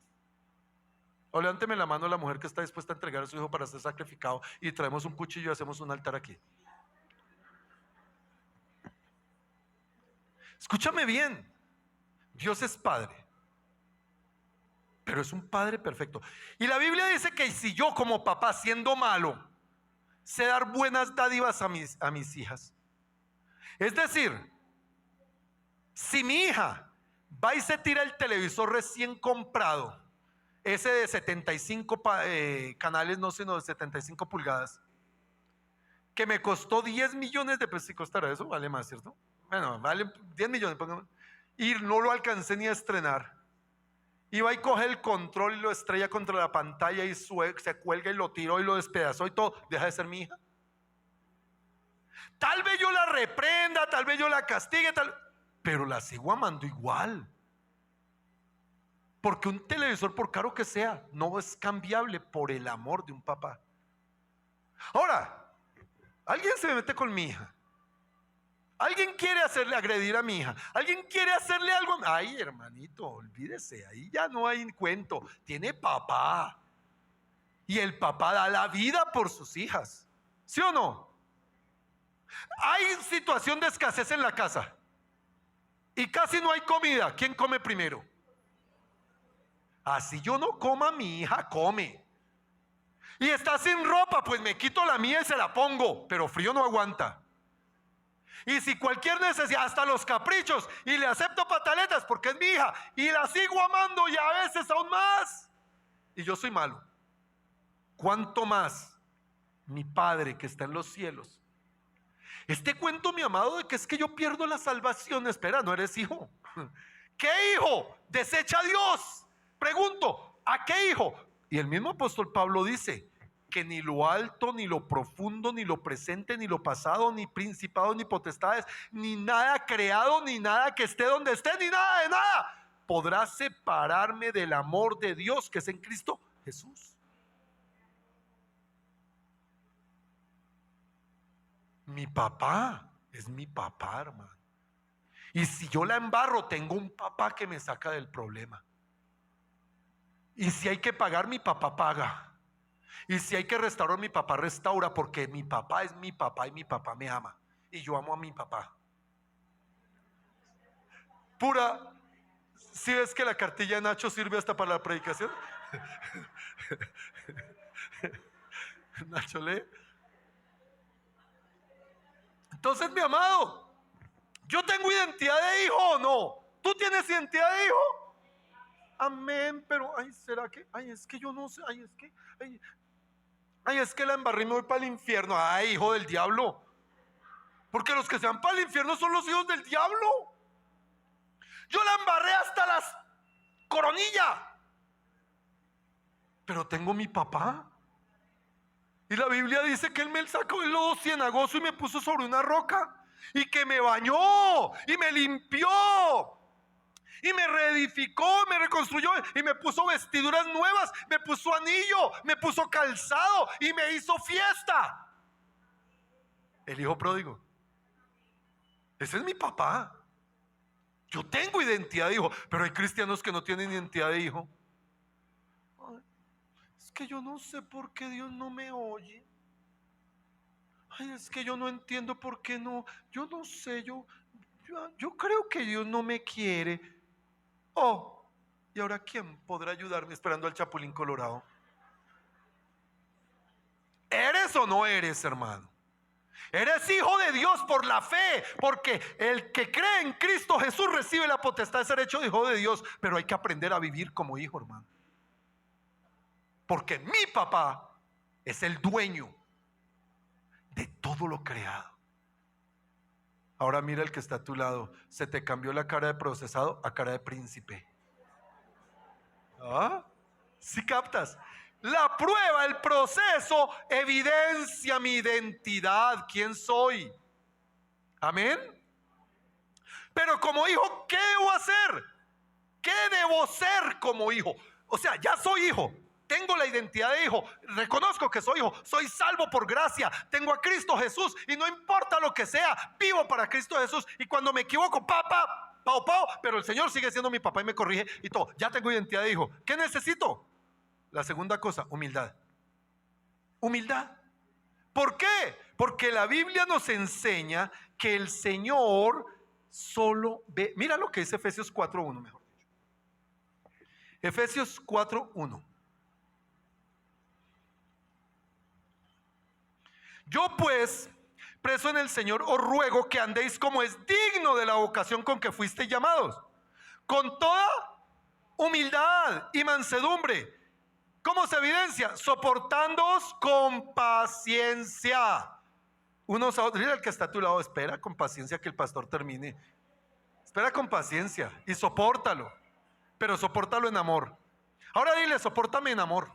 O levánteme la mano a la mujer que está dispuesta a entregar a su hijo para ser sacrificado, y traemos un cuchillo y hacemos un altar aquí. Escúchame bien. Dios es Padre, pero es un Padre perfecto. Y la Biblia dice que si yo como papá, siendo malo, sé dar buenas dádivas a mis hijas. Es decir, si mi hija va y se tira el televisor recién comprado, ese de 75 canales, no, sino de 75 pulgadas, que me costó 10 millones de pesos. Si costará eso, vale más, ¿cierto? Bueno, vale 10 millones, y no lo alcancé ni a estrenar. Y va y coge el control y lo estrella contra la pantalla y se cuelga y lo tiró y lo despedazó y todo. ¿Deja de ser mi hija? Tal vez yo la reprenda, tal vez yo la castigue, pero la sigo amando igual. Porque un televisor, por caro que sea, no es cambiable por el amor de un papá. Ahora, alguien se mete con mi hija. Alguien quiere agredir a mi hija. Alguien quiere hacerle algo. Ay, hermanito, olvídese. Ahí ya no hay cuento. Tiene papá. Y el papá da la vida por sus hijas. ¿Sí o no? Hay situación de escasez en la casa y casi no hay comida. ¿Quién come primero? Así yo no coma, mi hija come. Y está sin ropa, pues me quito la mía y se la pongo. Pero frío no aguanta. Y si cualquier necesidad, hasta los caprichos, y le acepto pataletas porque es mi hija, y la sigo amando, y a veces aún más. Y yo soy malo. ¿Cuánto más mi Padre que está en los cielos? Este cuento, mi amado, de que es que yo pierdo la salvación. Espera, ¿no eres hijo? ¿Qué hijo desecha a Dios? Pregunto, ¿a qué hijo? Y el mismo apóstol Pablo dice que ni lo alto, ni lo profundo, ni lo presente, ni lo pasado, ni principados, ni potestades, ni nada creado, ni nada que esté donde esté, ni nada de nada podrá separarme del amor de Dios que es en Cristo Jesús. Mi papá es mi papá, hermano. Y si yo la embarro, tengo un papá que me saca del problema. Y si hay que pagar, mi papá paga. Y si hay que restaurar, mi papá restaura, porque mi papá es mi papá y mi papá me ama. Y yo amo a mi papá. Pura. ¿Sí ves que la cartilla de Nacho sirve hasta para la predicación? Nacho lee. Entonces, mi amado, ¿yo tengo identidad de hijo o no? ¿Tú tienes identidad de hijo? Amén, pero ay, ¿será que? Ay, es que yo no sé, ay, es que, ay, es que la embarré y me voy para el infierno. Ay, hijo del diablo. Porque los que se van para el infierno son los hijos del diablo. Yo la embarré hasta las coronillas, pero tengo mi papá. Y la Biblia dice que él me sacó del lodo cenagoso y me puso sobre una roca, y que me bañó y me limpió y me reedificó, me reconstruyó y me puso vestiduras nuevas, me puso anillo, me puso calzado y me hizo fiesta. El hijo pródigo. Ese es mi papá. Yo tengo identidad de hijo, pero hay cristianos que no tienen identidad de hijo. Ay, es que yo no sé por qué Dios no me oye. Ay, es que yo no entiendo por qué no. Yo no sé, yo creo que Dios no me quiere. Oh, ¿y ahora quién podrá ayudarme esperando al Chapulín Colorado? ¿Eres o no eres, hermano? Eres hijo de Dios por la fe, porque el que cree en Cristo Jesús recibe la potestad de ser hecho hijo de Dios. Pero hay que aprender a vivir como hijo, hermano. Porque mi papá es el dueño de todo lo creado. Ahora mira el que está a tu lado. Se te cambió la cara de procesado a cara de príncipe. ¿Ah? ¿Sí captas? La prueba, el proceso, evidencia mi identidad, quién soy. Amén. Pero como hijo, ¿qué debo hacer? ¿Qué debo ser como hijo? O sea, ya soy hijo. Tengo la identidad de hijo, reconozco que soy hijo, soy salvo por gracia, tengo a Cristo Jesús y no importa lo que sea, vivo para Cristo Jesús. Y cuando me equivoco, papá, pao, pao, pero el Señor sigue siendo mi papá y me corrige y todo. Ya tengo identidad de hijo. ¿Qué necesito? La segunda cosa, humildad. Humildad. ¿Por qué? Porque la Biblia nos enseña que el Señor solo ve. Mira lo que dice Efesios 4:1, mejor dicho. Efesios 4:1. Yo pues, preso en el Señor, os ruego que andéis como es digno de la vocación con que fuisteis llamados, con toda humildad y mansedumbre. ¿Cómo se evidencia? Soportándoos con paciencia unos a otros. Mira el que está a tu lado, espera con paciencia que el pastor termine. Espera con paciencia y sopórtalo, pero sopórtalo en amor. Ahora dile, sopórtame en amor.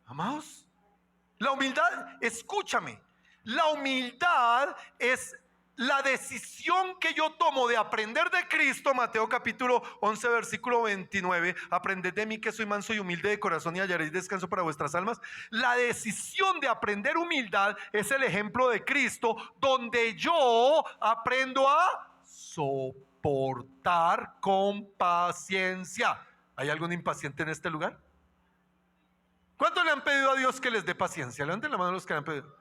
Amados, la humildad, escúchame, la humildad es la decisión que yo tomo de aprender de Cristo. Mateo capítulo 11 versículo 29. Aprended de mí que soy manso y humilde de corazón y hallaréis descanso para vuestras almas. La decisión de aprender humildad es el ejemplo de Cristo, donde yo aprendo a soportar con paciencia. ¿Hay algún impaciente en este lugar? ¿Cuántos le han pedido a Dios que les dé paciencia? Levanten la mano los que le han pedido.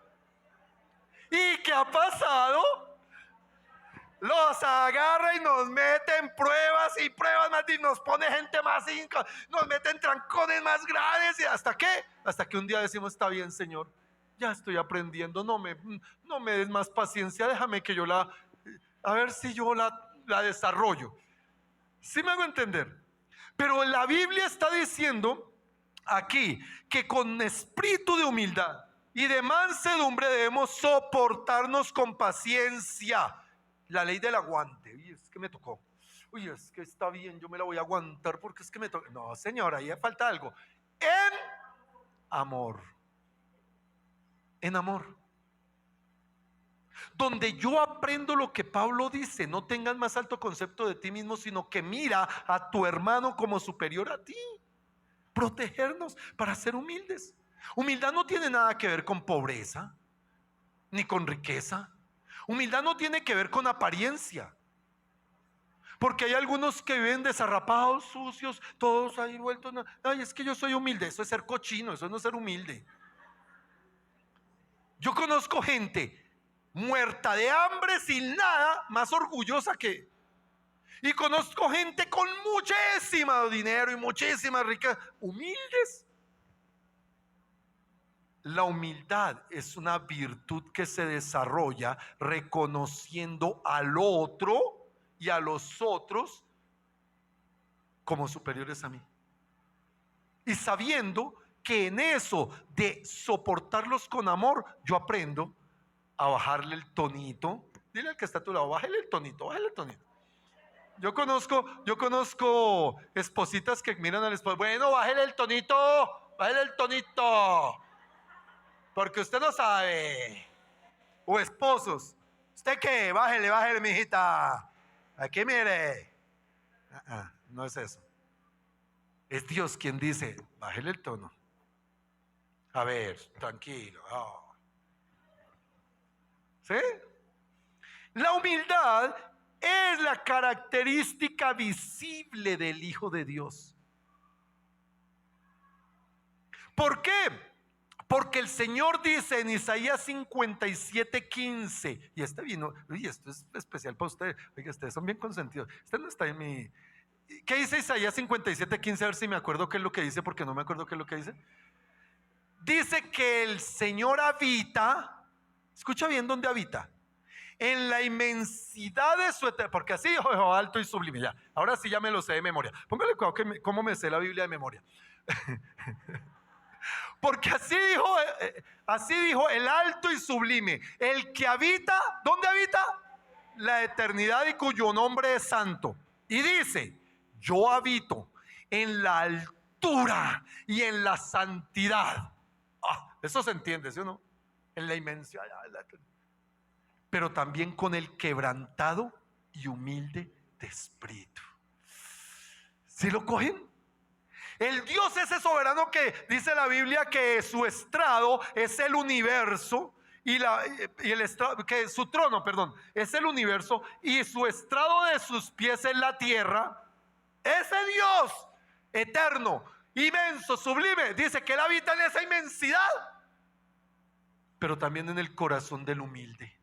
¿Y qué ha pasado? Los agarra y nos mete en pruebas y pruebas más, y nos pone gente más inca, nos mete en trancones más graves. ¿Y hasta qué? Hasta que un día decimos, está bien, Señor, ya estoy aprendiendo, no me des más paciencia, déjame que yo a ver si yo la desarrollo. ¿Sí me hago entender? Pero la Biblia está diciendo aquí que con espíritu de humildad y de mansedumbre debemos soportarnos con paciencia. La ley del aguante. Uy, es que me tocó. Uy, es que está bien, yo me la voy a aguantar porque es que me tocó. No, señora, ahí falta algo. En amor. En amor. Donde yo aprendo lo que Pablo dice: no tengas más alto concepto de ti mismo, sino que mira a tu hermano como superior a ti. Protegernos para ser humildes. Humildad no tiene nada que ver con pobreza ni con riqueza. Humildad no tiene que ver con apariencia, porque hay algunos que viven desarrapados, sucios, todos ahí vueltos. Ay, es que yo soy humilde. Eso es ser cochino, eso no es ser humilde. Yo conozco gente muerta de hambre, sin nada, más orgullosa que... Y conozco gente con muchísimo dinero y muchísima riqueza, humildes. La humildad es una virtud que se desarrolla reconociendo al otro y a los otros como superiores a mí. Y sabiendo que en eso de soportarlos con amor, yo aprendo a bajarle el tonito. Dile al que está a tu lado, bájale el tonito, bájale el tonito. Yo conozco espositas que miran al esposo, bueno, bájale el tonito, porque usted no sabe. O esposos, ¿usted qué? Bájele, mijita. Aquí mire. No es eso. Es Dios quien dice, bájele el tono. A ver, tranquilo. Oh. ¿Sí? La humildad es la característica visible del Hijo de Dios. ¿Por qué? Porque el Señor dice en Isaías 57:15, y este vino, uy, esto es especial para ustedes, oiga, ustedes son bien consentidos, este no está en mi... ¿Qué dice Isaías 57:15? A ver si me acuerdo qué es lo que dice, porque no me acuerdo qué es lo que dice. Dice que el Señor habita, escucha bien dónde habita, en la inmensidad de su eternidad, porque así, Jehová alto y sublime, ya, ahora sí ya me lo sé de memoria. Póngale cuidado que cómo me sé la Biblia de memoria. Porque así dijo el alto y sublime, el que habita, ¿dónde habita? La eternidad y cuyo nombre es santo. Y dice, yo habito en la altura y en la santidad. Eso se entiende, ¿sí o no? En la inmensidad. Pero también con el quebrantado y humilde de espíritu. ¿Sí lo cogen? El Dios ese soberano que dice la Biblia que su estrado es el universo y el estrado, que su trono, perdón, es el universo y su estrado de sus pies es la tierra. Ese Dios eterno, inmenso, sublime, dice que él habita en esa inmensidad, pero también en el corazón del humilde.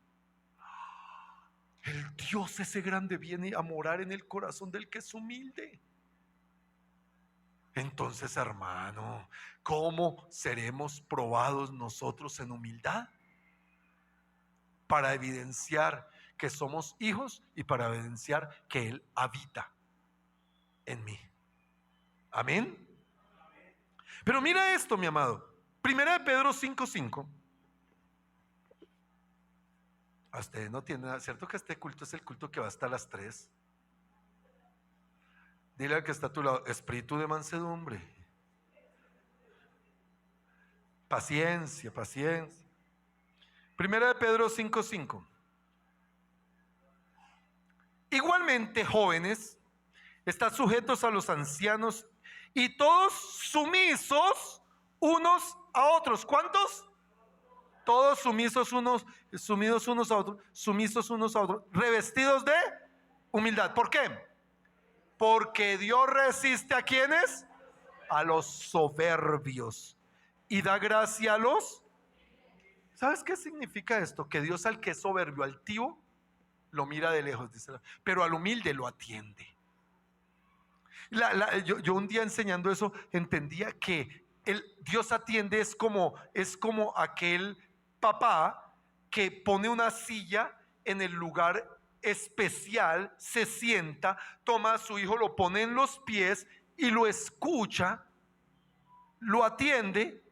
El Dios ese grande viene a morar en el corazón del que es humilde. Entonces, hermano, ¿cómo seremos probados nosotros en humildad? Para evidenciar que somos hijos y para evidenciar que Él habita en mí. Amén. Pero mira esto, mi amado. Primera de Pedro 5:5. A ustedes no tienen nada, ¿cierto que este culto es el culto que va hasta las 3? Dile al que está a tu lado, espíritu de mansedumbre, paciencia, paciencia. Primera de Pedro 5:5. Igualmente, jóvenes, están sujetos a los ancianos y todos sumisos unos a otros. ¿Cuántos? Todos sumisos unos a otros, sumisos unos a otros, revestidos de humildad. ¿Por qué? Porque Dios resiste a quienes, a los soberbios, y da gracia a los. ¿Sabes qué significa esto? Que Dios al que es soberbio, altivo, lo mira de lejos, dice, pero al humilde lo atiende. Yo un día enseñando eso entendía que Dios atiende es como aquel papá que pone una silla en el lugar especial, se sienta, toma a su hijo, lo pone en los pies y lo escucha, lo atiende,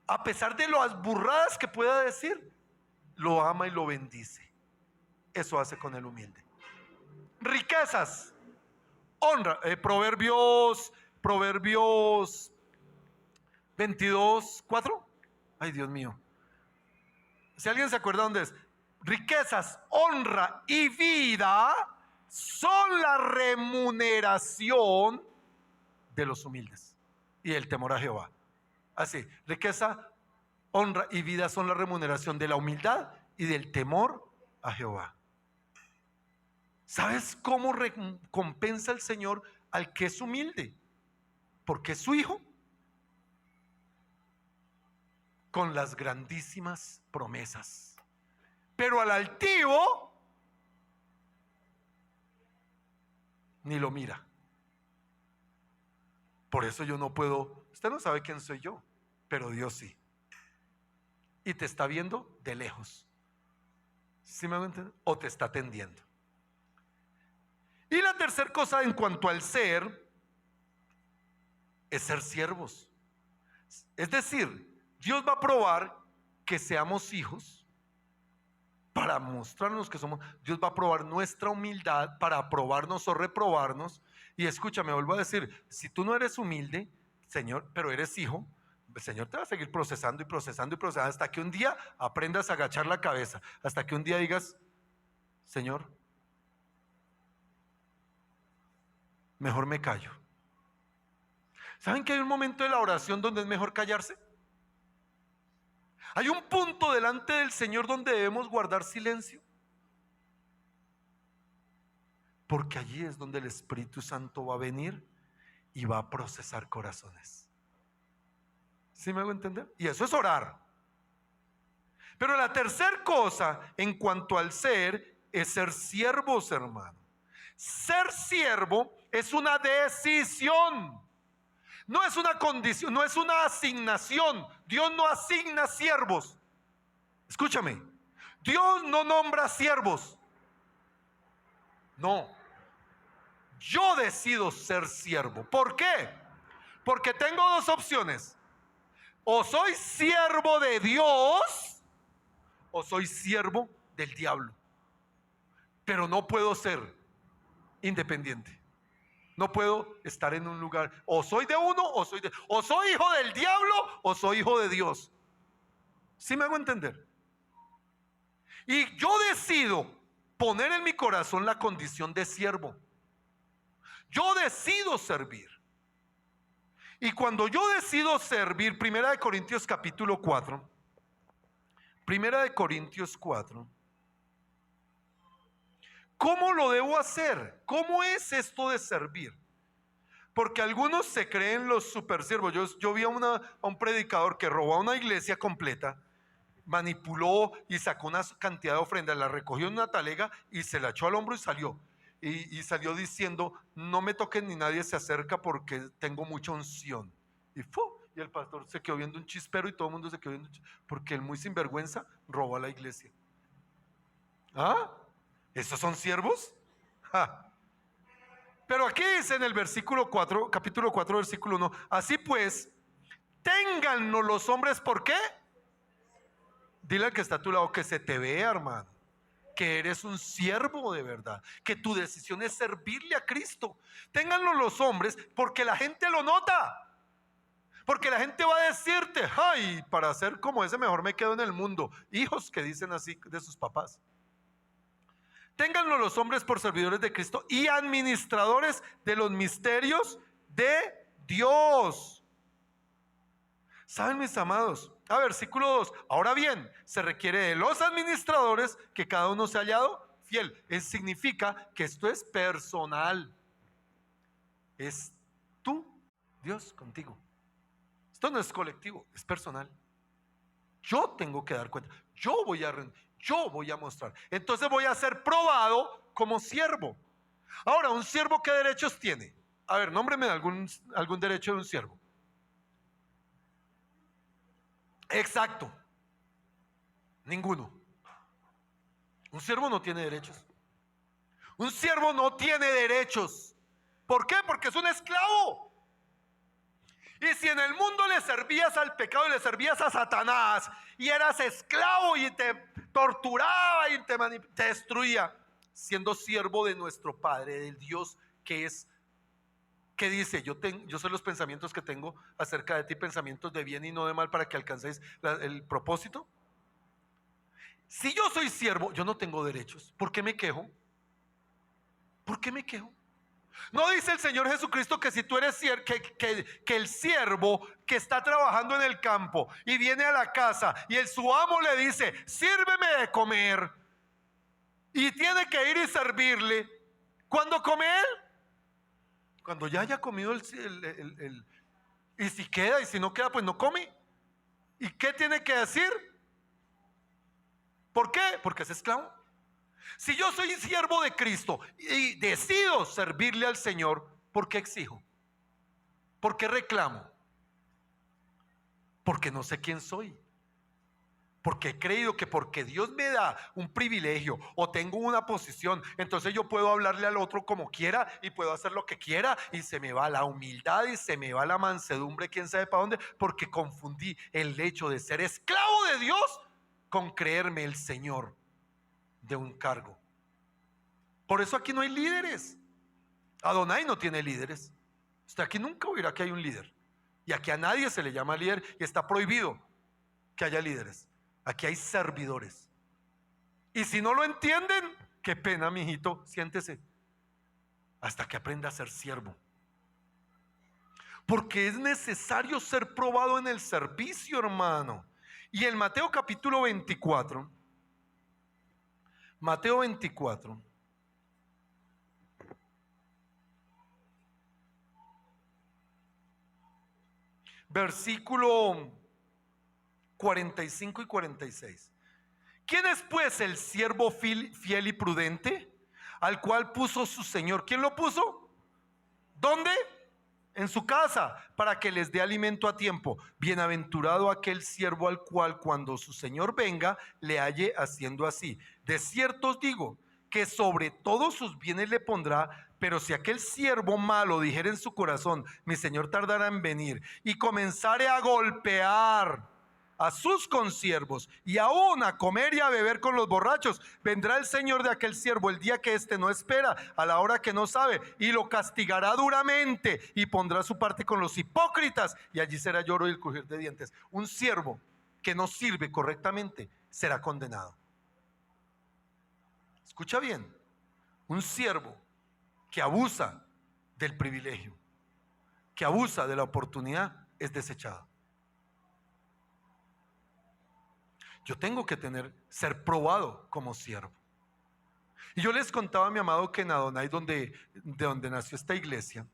a pesar de las burradas que pueda decir, lo ama y lo bendice. Eso hace con el humilde. Riquezas, honra. Proverbios 22:4. Ay, Dios mío. Si alguien se acuerda dónde es. Riquezas, honra y vida son la remuneración de los humildes y el temor a Jehová. Así, riqueza, honra y vida son la remuneración de la humildad y del temor a Jehová. ¿Sabes cómo recompensa el Señor al que es humilde? Porque es su hijo. Con las grandísimas promesas. Pero al altivo ni lo mira. Por eso yo no puedo. Usted no sabe quién soy yo, pero Dios sí. Y te está viendo de lejos. ¿Sí me hago entender? O te está atendiendo. Y la tercera cosa en cuanto al ser es ser siervos. Es decir, Dios va a probar que seamos hijos para mostrarnos que somos. Dios va a probar nuestra humildad para aprobarnos o reprobarnos. Y escúchame, vuelvo a decir, si tú no eres humilde, Señor, pero eres hijo, el Señor te va a seguir procesando y procesando y procesando hasta que un día aprendas a agachar la cabeza, hasta que un día digas, Señor, mejor me callo. ¿Saben que hay un momento de la oración donde es mejor callarse? Hay un punto delante del Señor donde debemos guardar silencio. Porque allí es donde el Espíritu Santo va a venir y va a procesar corazones. ¿Sí me hago entender? Y eso es orar. Pero la tercera cosa en cuanto al ser es ser siervos, hermano. Ser siervo es una decisión. No es una condición, no es una asignación. Dios no asigna siervos. Escúchame, Dios no nombra siervos. No. Yo decido ser siervo. ¿Por qué? Porque tengo dos opciones. O soy siervo de Dios o soy siervo del diablo. Pero no puedo ser independiente. No puedo estar en un lugar. O soy de uno o soy hijo del diablo o soy hijo de Dios. ¿Sí me hago entender? Y yo decido poner en mi corazón la condición de siervo. Yo decido servir. Y cuando yo decido servir, Primera de Corintios capítulo 4, Primera de Corintios 4, ¿cómo lo debo hacer? ¿Cómo es esto de servir? Porque algunos se creen los supersiervos. Yo vi a un predicador que robó a una iglesia completa, manipuló y sacó una cantidad de ofrendas, la recogió en una talega y se la echó al hombro y salió. Y salió diciendo, no me toquen ni nadie se acerca porque tengo mucha unción. Y el pastor se quedó viendo un chispero y todo el mundo se quedó viendo porque el muy sinvergüenza robó a la iglesia. ¿Ah? ¿Esos son siervos? ¡Ja! Pero aquí dice en el versículo 4, capítulo 4, versículo 1, así pues, téngannos los hombres, ¿por qué? Dile al que está a tu lado que se te vea, hermano, que eres un siervo de verdad, que tu decisión es servirle a Cristo. Ténganlo los hombres porque la gente lo nota. Porque la gente va a decirte, ay, para ser como ese mejor me quedo en el mundo. Hijos que dicen así de sus papás. Ténganlo los hombres por servidores de Cristo y administradores de los misterios de Dios. ¿Saben, mis amados? Versículo 2. Ahora bien, se requiere de los administradores que cada uno se ha hallado fiel. Eso significa que esto es personal. Es tú, Dios, contigo. Esto no es colectivo, es personal. Yo tengo que dar cuenta. Yo voy a mostrar. Entonces voy a ser probado como siervo. Ahora, ¿un siervo qué derechos tiene? A ver, nómbreme algún derecho de un siervo. Exacto. Ninguno. Un siervo no tiene derechos. Un siervo no tiene derechos. ¿Por qué? Porque es un esclavo. Y si en el mundo le servías al pecado y le servías a Satanás y eras esclavo y te torturaba y te destruía, siendo siervo de nuestro Padre, del Dios que dice, yo sé los pensamientos que tengo acerca de ti, pensamientos de bien y no de mal, para que alcancéis el propósito. Si yo soy siervo, yo no tengo derechos. ¿Por qué me quejo? ¿Por qué me quejo? ¿No dice el Señor Jesucristo que si tú eres que el siervo que está trabajando en el campo y viene a la casa y su amo le dice, sírveme de comer, y tiene que ir y servirle? ¿Cuándo come él? Cuando ya haya comido y si queda, y si no queda, pues no come. ¿Y qué tiene que decir? ¿Por qué? Porque es esclavo. Si yo soy siervo de Cristo y decido servirle al Señor, ¿por qué exijo? ¿Por qué reclamo? Porque no sé quién soy. Porque he creído que porque Dios me da un privilegio o tengo una posición, entonces yo puedo hablarle al otro como quiera y puedo hacer lo que quiera, y se me va la humildad y se me va la mansedumbre, quién sabe para dónde, porque confundí el hecho de ser esclavo de Dios con creerme el Señor de un cargo. Por eso aquí no hay líderes. Adonai no tiene líderes. Usted aquí nunca oirá que hay un líder. Y aquí a nadie se le llama líder y está prohibido que haya líderes. Aquí hay servidores. Y si no lo entienden, qué pena, mijito, siéntese hasta que aprenda a ser siervo. Porque es necesario ser probado en el servicio, hermano. Y en Mateo capítulo 24, Mateo 24, versículo 45 y 46. ¿Quién es pues el siervo fiel y prudente, al cual puso su Señor? ¿Quién lo puso? ¿Dónde? En su casa, para que les dé alimento a tiempo. Bienaventurado aquel siervo al cual cuando su Señor venga le halle haciendo así. De cierto os digo que sobre todos sus bienes le pondrá. Pero si aquel siervo malo dijere en su corazón, mi señor tardará en venir, y comenzare a golpear a sus consiervos y aún a comer y a beber con los borrachos, vendrá el señor de aquel siervo el día que éste no espera, a la hora que no sabe, y lo castigará duramente, y pondrá su parte con los hipócritas, y allí será lloro y el crujir de dientes. Un siervo que no sirve correctamente será condenado. Escucha bien, un siervo que abusa del privilegio, que abusa de la oportunidad, es desechado. Yo tengo que ser probado como siervo. Y yo les contaba a mi amado que en Adonai, de donde nació esta iglesia,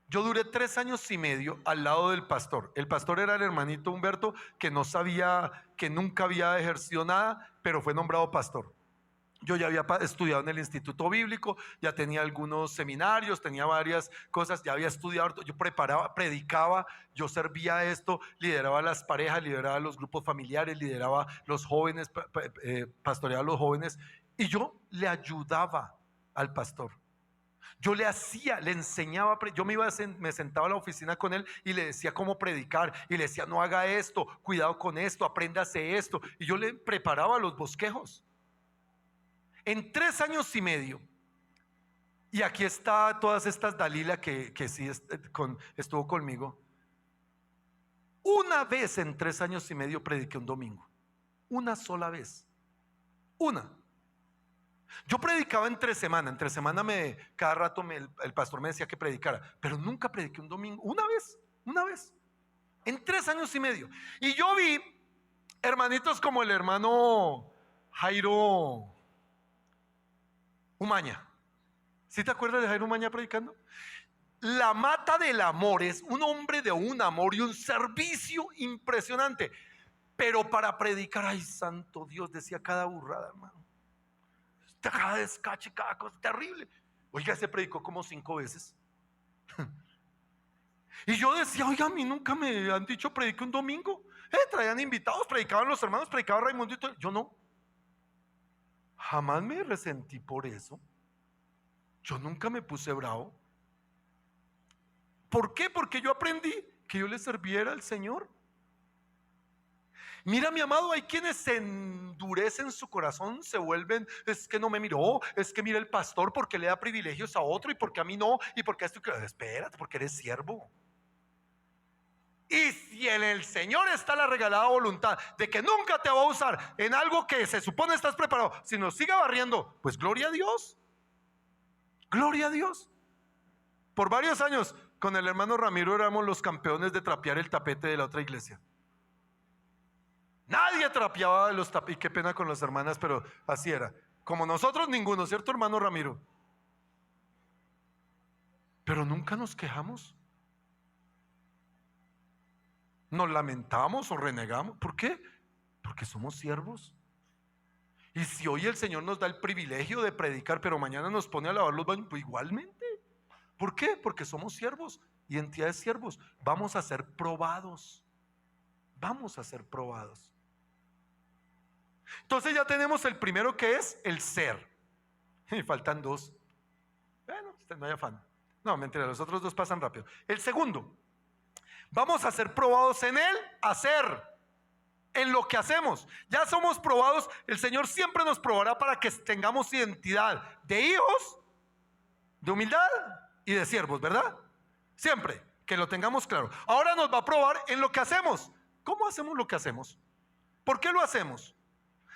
yo duré 3 años y medio al lado del pastor. El pastor era el hermanito Humberto, que no sabía, que nunca había ejercido nada, pero fue nombrado pastor. Yo ya había estudiado en el Instituto Bíblico, ya tenía algunos seminarios, tenía varias cosas, ya había estudiado, yo preparaba, predicaba, yo servía esto, lideraba las parejas, lideraba los grupos familiares, lideraba los jóvenes, pastoreaba a los jóvenes, y yo le ayudaba al pastor. Yo le hacía, le enseñaba, yo me sentaba a la oficina con él y le decía cómo predicar, y le decía, no haga esto, cuidado con esto, apréndase esto, y yo le preparaba los bosquejos. En 3 años y medio, y aquí está todas estas Dalila que sí estuvo conmigo, una vez en 3 años y medio prediqué un domingo, una sola vez, una. Yo predicaba entre semana cada rato el pastor me decía que predicara, pero nunca prediqué un domingo, una vez, en 3 años y medio. Y yo vi hermanitos como el hermano Jairo Umaña. ¿Sí te acuerdas de Jairo Umaña predicando? La mata del amor, es un hombre de un amor y un servicio impresionante. Pero para predicar, ay santo Dios, decía cada burrada, hermano. Cada descache, cada cosa terrible. Oiga, se predicó como 5 veces. Y yo decía, oiga, a mí nunca me han dicho predique un domingo. Traían invitados, predicaban los hermanos, predicaba Raimundo y todo. Yo no. Jamás me resentí por eso. Yo nunca me puse bravo. ¿Por qué? Porque yo aprendí que yo le serviera al Señor. Mira, mi amado, hay quienes se endurecen su corazón, se vuelven, es que no me miró, es que mira el pastor porque le da privilegios a otro y porque a mí no, y porque a esto, espérate, porque eres siervo. Y si en el Señor está la regalada voluntad de que nunca te va a usar en algo que se supone estás preparado, si nos sigue barriendo, pues gloria a Dios. Gloria a Dios. Por varios años con el hermano Ramiro éramos los campeones de trapear el tapete de la otra iglesia. Nadie trapeaba los tapetes, qué pena con las hermanas, pero así era. Como nosotros ninguno, ¿cierto, hermano Ramiro? Pero nunca nos quejamos. Nos lamentamos o renegamos. ¿Por qué? Porque somos siervos. Y si hoy el Señor nos da el privilegio de predicar, pero mañana nos pone a lavar los baños, pues igualmente. ¿Por qué? Porque somos siervos y entidades siervos. Vamos a ser probados. Vamos a ser probados. Entonces ya tenemos el primero, que es el ser. Y faltan 2. Bueno, no hay afán. No, mentira, los otros 2 pasan rápido. El segundo, vamos a ser probados en el hacer, en lo que hacemos. Ya somos probados, el Señor siempre nos probará para que tengamos identidad de hijos, de humildad y de siervos, ¿verdad? Siempre, que lo tengamos claro. Ahora nos va a probar en lo que hacemos. ¿Cómo hacemos lo que hacemos? ¿Por qué lo hacemos?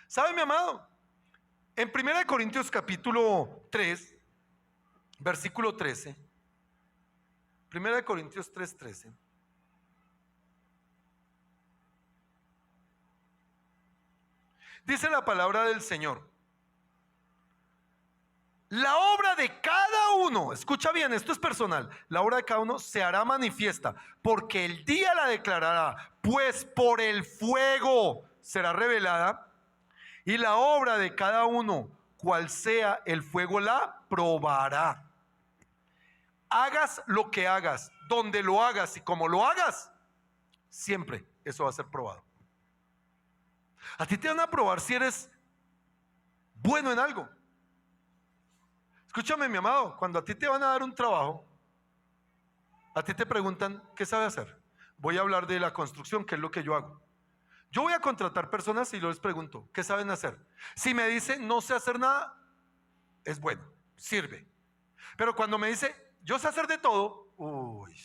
¿Sabe, mi amado? En 1 Corintios capítulo 3, versículo 13, 1 Corintios 3:13, dice la palabra del Señor: la obra de cada uno, escucha bien, esto es personal, la obra de cada uno se hará manifiesta, porque el día la declarará, pues por el fuego será revelada, y la obra de cada uno, cual sea el fuego, la probará. Hagas lo que hagas, donde lo hagas y como lo hagas, siempre eso va a ser probado. A ti te van a probar si eres bueno en algo. Escúchame, mi amado, cuando a ti te van a dar un trabajo, a ti te preguntan, ¿qué sabe hacer? Voy a hablar de la construcción, que es lo que yo hago. Yo voy a contratar personas y yo les pregunto, ¿qué saben hacer? Si me dice, no sé hacer nada, es bueno, sirve. Pero cuando me dice, yo sé hacer de todo, uy,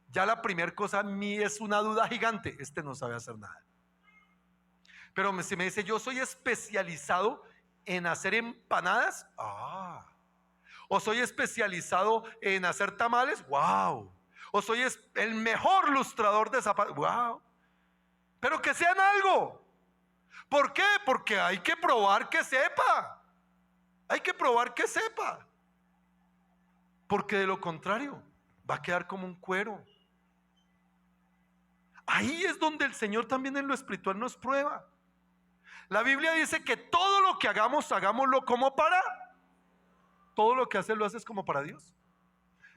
ya la primera cosa a mí es una duda gigante, este no sabe hacer nada. Pero si me dice, yo soy especializado en hacer empanadas, o soy especializado en hacer tamales, wow. O soy el mejor lustrador de zapatos, wow. Pero que sean algo. ¿Por qué? Porque hay que probar que sepa. Hay que probar que sepa. Porque de lo contrario, va a quedar como un cuero. Ahí es donde el Señor también en lo espiritual nos prueba. La Biblia dice que todo lo que hagamos, hagámoslo como para. Todo lo que haces lo haces como para Dios.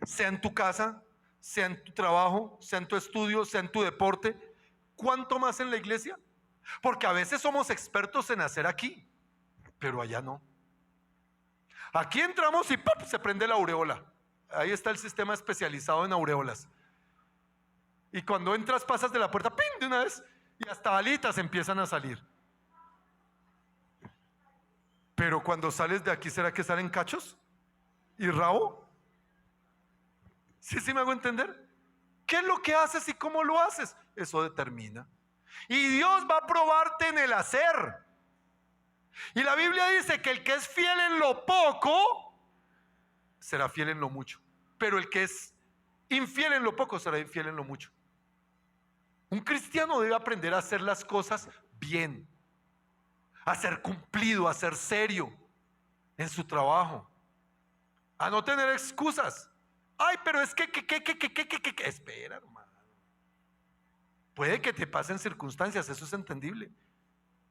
Sea en tu casa, sea en tu trabajo, sea en tu estudio, sea en tu deporte. ¿Cuánto más en la iglesia? Porque a veces somos expertos en hacer aquí, pero allá no. Aquí entramos y ¡pop!, se prende la aureola. Ahí está el sistema especializado en aureolas. Y cuando entras pasas de la puerta, ¡ping!, de una vez, y hasta alitas empiezan a salir. Pero cuando sales de aquí, ¿será que salen cachos? ¿Y rabo? ¿Sí me hago entender? ¿Qué es lo que haces y cómo lo haces? Eso determina. Y Dios va a probarte en el hacer. Y la Biblia dice que el que es fiel en lo poco, será fiel en lo mucho. Pero el que es infiel en lo poco, será infiel en lo mucho. Un cristiano debe aprender a hacer las cosas bien, a ser cumplido, a ser serio en su trabajo, a no tener excusas. Ay, pero es que espera, hermano. Puede que te pasen circunstancias, eso es entendible,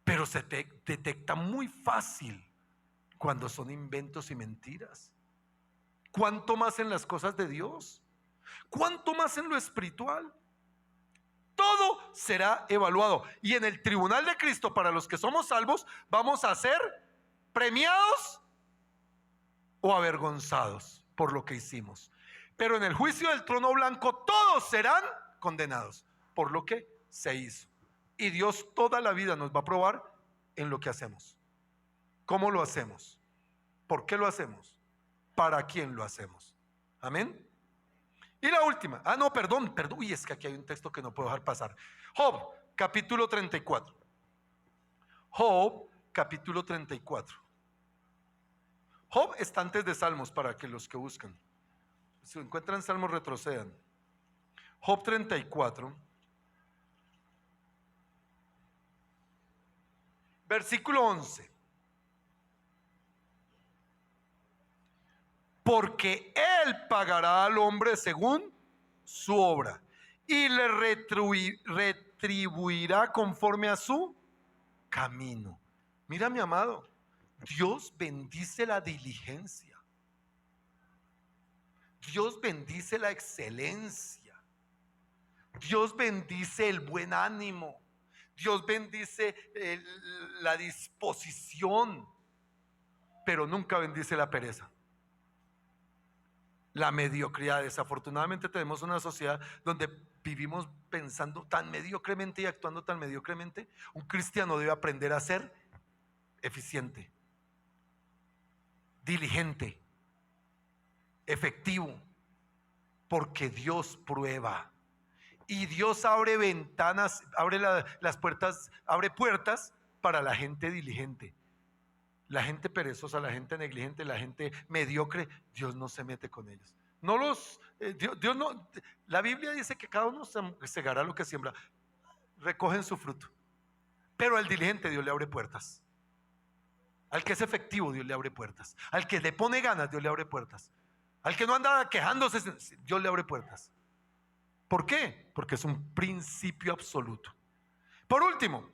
pero se te detecta muy fácil cuando son inventos y mentiras. ¿Cuánto más en las cosas de Dios? ¿Cuánto más en lo espiritual? Todo será evaluado. Y en el tribunal de Cristo, para los que somos salvos, vamos a ser premiados o avergonzados por lo que hicimos. Pero en el juicio del trono blanco todos serán condenados por lo que se hizo. Y Dios toda la vida nos va a probar en lo que hacemos. ¿Cómo lo hacemos? ¿Por qué lo hacemos? ¿Para quién lo hacemos? Amén. Y la última. No, perdón. Uy, es que aquí hay un texto que no puedo dejar pasar. Job, capítulo 34. Job, capítulo 34. Job está antes de Salmos, para que los que buscan. Si encuentran Salmos, retrocedan. Job 34, versículo 11. Porque Él pagará al hombre según su obra y le retribuirá conforme a su camino. Mira, mi amado, Dios bendice la diligencia. Dios bendice la excelencia. Dios bendice el buen ánimo. Dios bendice la disposición, pero nunca bendice la pereza, la mediocridad. Desafortunadamente tenemos una sociedad donde vivimos pensando tan mediocremente y actuando tan mediocremente. Un cristiano debe aprender a ser eficiente, diligente, efectivo, porque Dios prueba. Y Dios abre ventanas, abre las puertas, abre puertas para la gente diligente. La gente perezosa, la gente negligente, la gente mediocre, Dios no se mete con ellos. Dios no. La Biblia dice que cada uno segará lo que siembra. Recogen su fruto. Pero al diligente Dios le abre puertas. Al que es efectivo Dios le abre puertas. Al que le pone ganas Dios le abre puertas. Al que no anda quejándose Dios le abre puertas. ¿Por qué? Porque es un principio absoluto. Por último,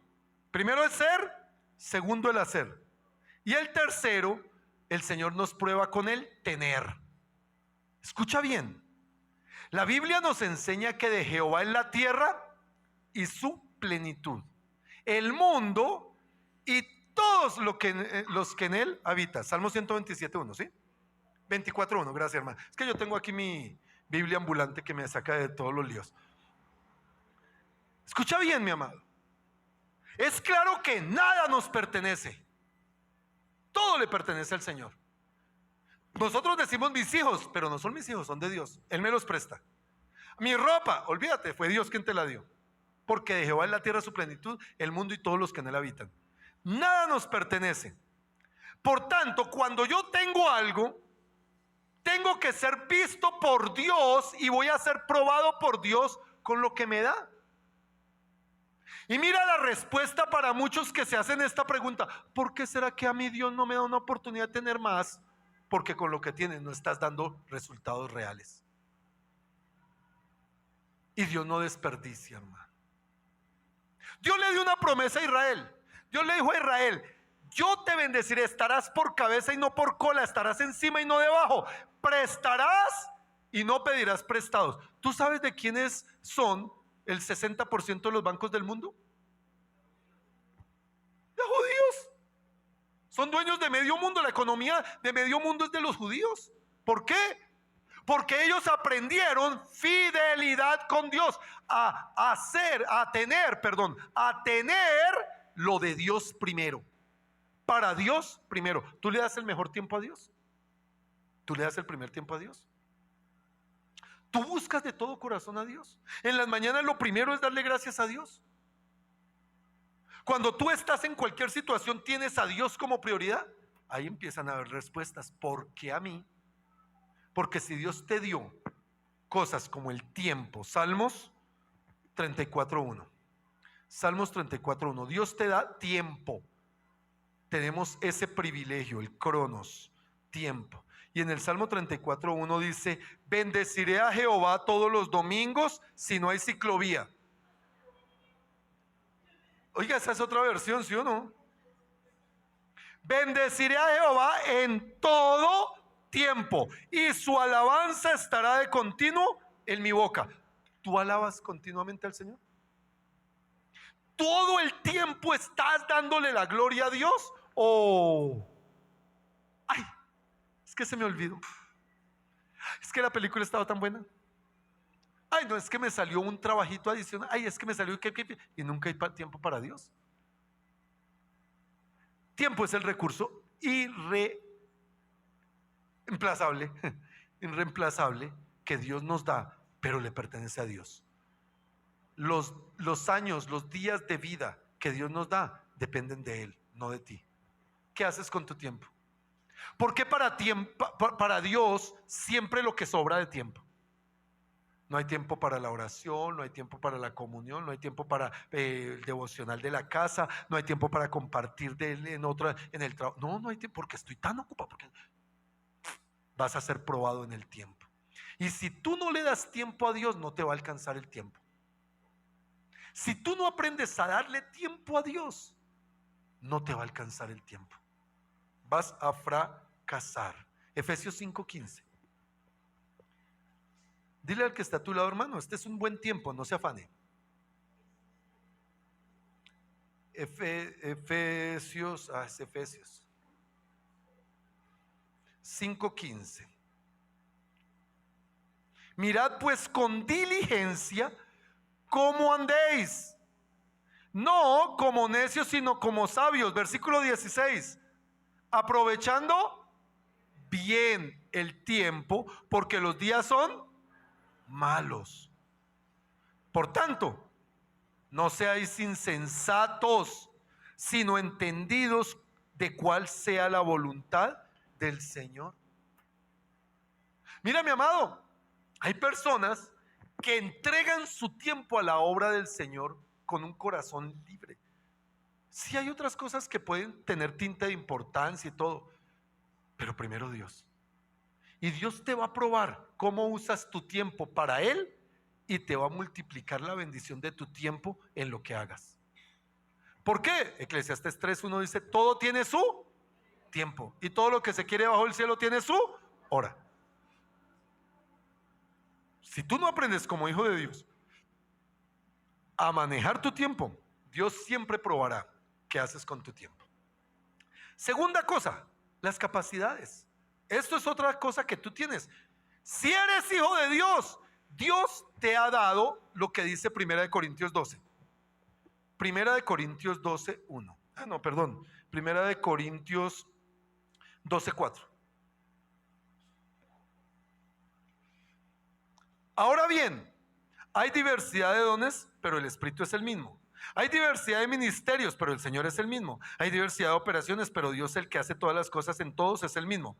primero el ser, segundo el hacer. Y el tercero, el Señor nos prueba con el tener. Escucha bien. La Biblia nos enseña que de Jehová es la tierra y su plenitud, el mundo y todos los que en él habitan. Salmo 127:1, ¿sí? 24:1, gracias, hermano. Es que yo tengo aquí mi Biblia ambulante que me saca de todos los líos. Escucha bien, mi amado. Es claro que nada nos pertenece. Todo le pertenece al Señor. Nosotros decimos mis hijos, pero no son mis hijos, son de Dios. Él me los presta. Mi ropa, olvídate, fue Dios quien te la dio. Porque de Jehová es la tierra su plenitud, el mundo y todos los que en él habitan. Nada nos pertenece. Por tanto, cuando yo tengo algo, tengo que ser visto por Dios y voy a ser probado por Dios con lo que me da. Y mira la respuesta para muchos que se hacen esta pregunta: ¿por qué será que a mí Dios no me da una oportunidad de tener más? Porque con lo que tienes no estás dando resultados reales. Y Dios no desperdicia, hermano. Dios le dio una promesa a Israel. Dios le dijo a Israel: yo te bendeciré, estarás por cabeza y no por cola, estarás encima y no debajo, prestarás y no pedirás prestados. ¿Tú sabes de quiénes son el 60% de los bancos del mundo? De judíos. Son dueños de medio mundo. La economía de medio mundo es de los judíos. ¿Por qué? Porque ellos aprendieron fidelidad con Dios, a tener lo de Dios primero. Para Dios primero. ¿Tú le das el mejor tiempo a Dios? ¿Tú le das el primer tiempo a Dios? ¿Tú buscas de todo corazón a Dios? En las mañanas lo primero es darle gracias a Dios. Cuando tú estás en cualquier situación, tienes a Dios como prioridad. Ahí empiezan a haber respuestas. ¿Por qué a mí? Porque si Dios te dio cosas como el tiempo, Salmos 34:1. Salmos 34:1. Dios te da tiempo. Tenemos ese privilegio, el cronos, tiempo. Y en el Salmo 34:1 dice: bendeciré a Jehová todos los domingos si no hay ciclovía. Oiga, esa es otra versión, ¿sí o no? Bendeciré a Jehová en todo tiempo y su alabanza estará de continuo en mi boca. ¿Tú alabas continuamente al Señor? ¿Todo el tiempo estás dándole la gloria a Dios? ¿O ay, es que se me olvidó, es que la película estaba tan buena, ay no, es que me salió un trabajito adicional, ay es que me salió y nunca hay tiempo para Dios? Tiempo es el recurso irreemplazable que Dios nos da, pero le pertenece a Dios. Los años, los días de vida que Dios nos da dependen de Él, no de ti. ¿Qué haces con tu tiempo? Porque para Dios siempre lo que sobra de tiempo. No hay tiempo para la oración, no hay tiempo para la comunión, no hay tiempo para el devocional de la casa, no hay tiempo para compartir en el trabajo. No hay tiempo porque estoy tan ocupado, porque vas a ser probado en el tiempo. Y si tú no le das tiempo a Dios, no te va a alcanzar el tiempo. Si tú no aprendes a darle tiempo a Dios, no te va a alcanzar el tiempo. Vas a fracasar. Efesios 5:15. Dile al que está a tu lado: hermano, este es un buen tiempo, no se afane. Efesios 5:15. Mirad pues con diligencia cómo andéis, no como necios, sino como sabios. Versículo 16. Aprovechando bien el tiempo, porque los días son malos. Por tanto, no seáis insensatos, sino entendidos de cuál sea la voluntad del Señor. Mira, mi amado, hay personas que entregan su tiempo a la obra del Señor con un corazón libre. Sí, hay otras cosas que pueden tener tinta de importancia y todo, pero primero Dios. Y Dios te va a probar cómo usas tu tiempo para Él y te va a multiplicar la bendición de tu tiempo en lo que hagas. ¿Por qué? Eclesiastés 3:1 dice: todo tiene su tiempo y todo lo que se quiere bajo el cielo tiene su hora. Si tú no aprendes como hijo de Dios a manejar tu tiempo, Dios siempre probará qué haces con tu tiempo. Segunda cosa, las capacidades. Esto es otra cosa que tú tienes. Si eres hijo de Dios, Dios te ha dado lo que dice 1 Corintios 12. 1 Corintios 12:1. No, perdón. 1 Corintios 12:4. Ahora bien, hay diversidad de dones, pero el Espíritu es el mismo. Hay diversidad de ministerios, pero el Señor es el mismo. Hay diversidad de operaciones, pero Dios, el que hace todas las cosas en todos, es el mismo.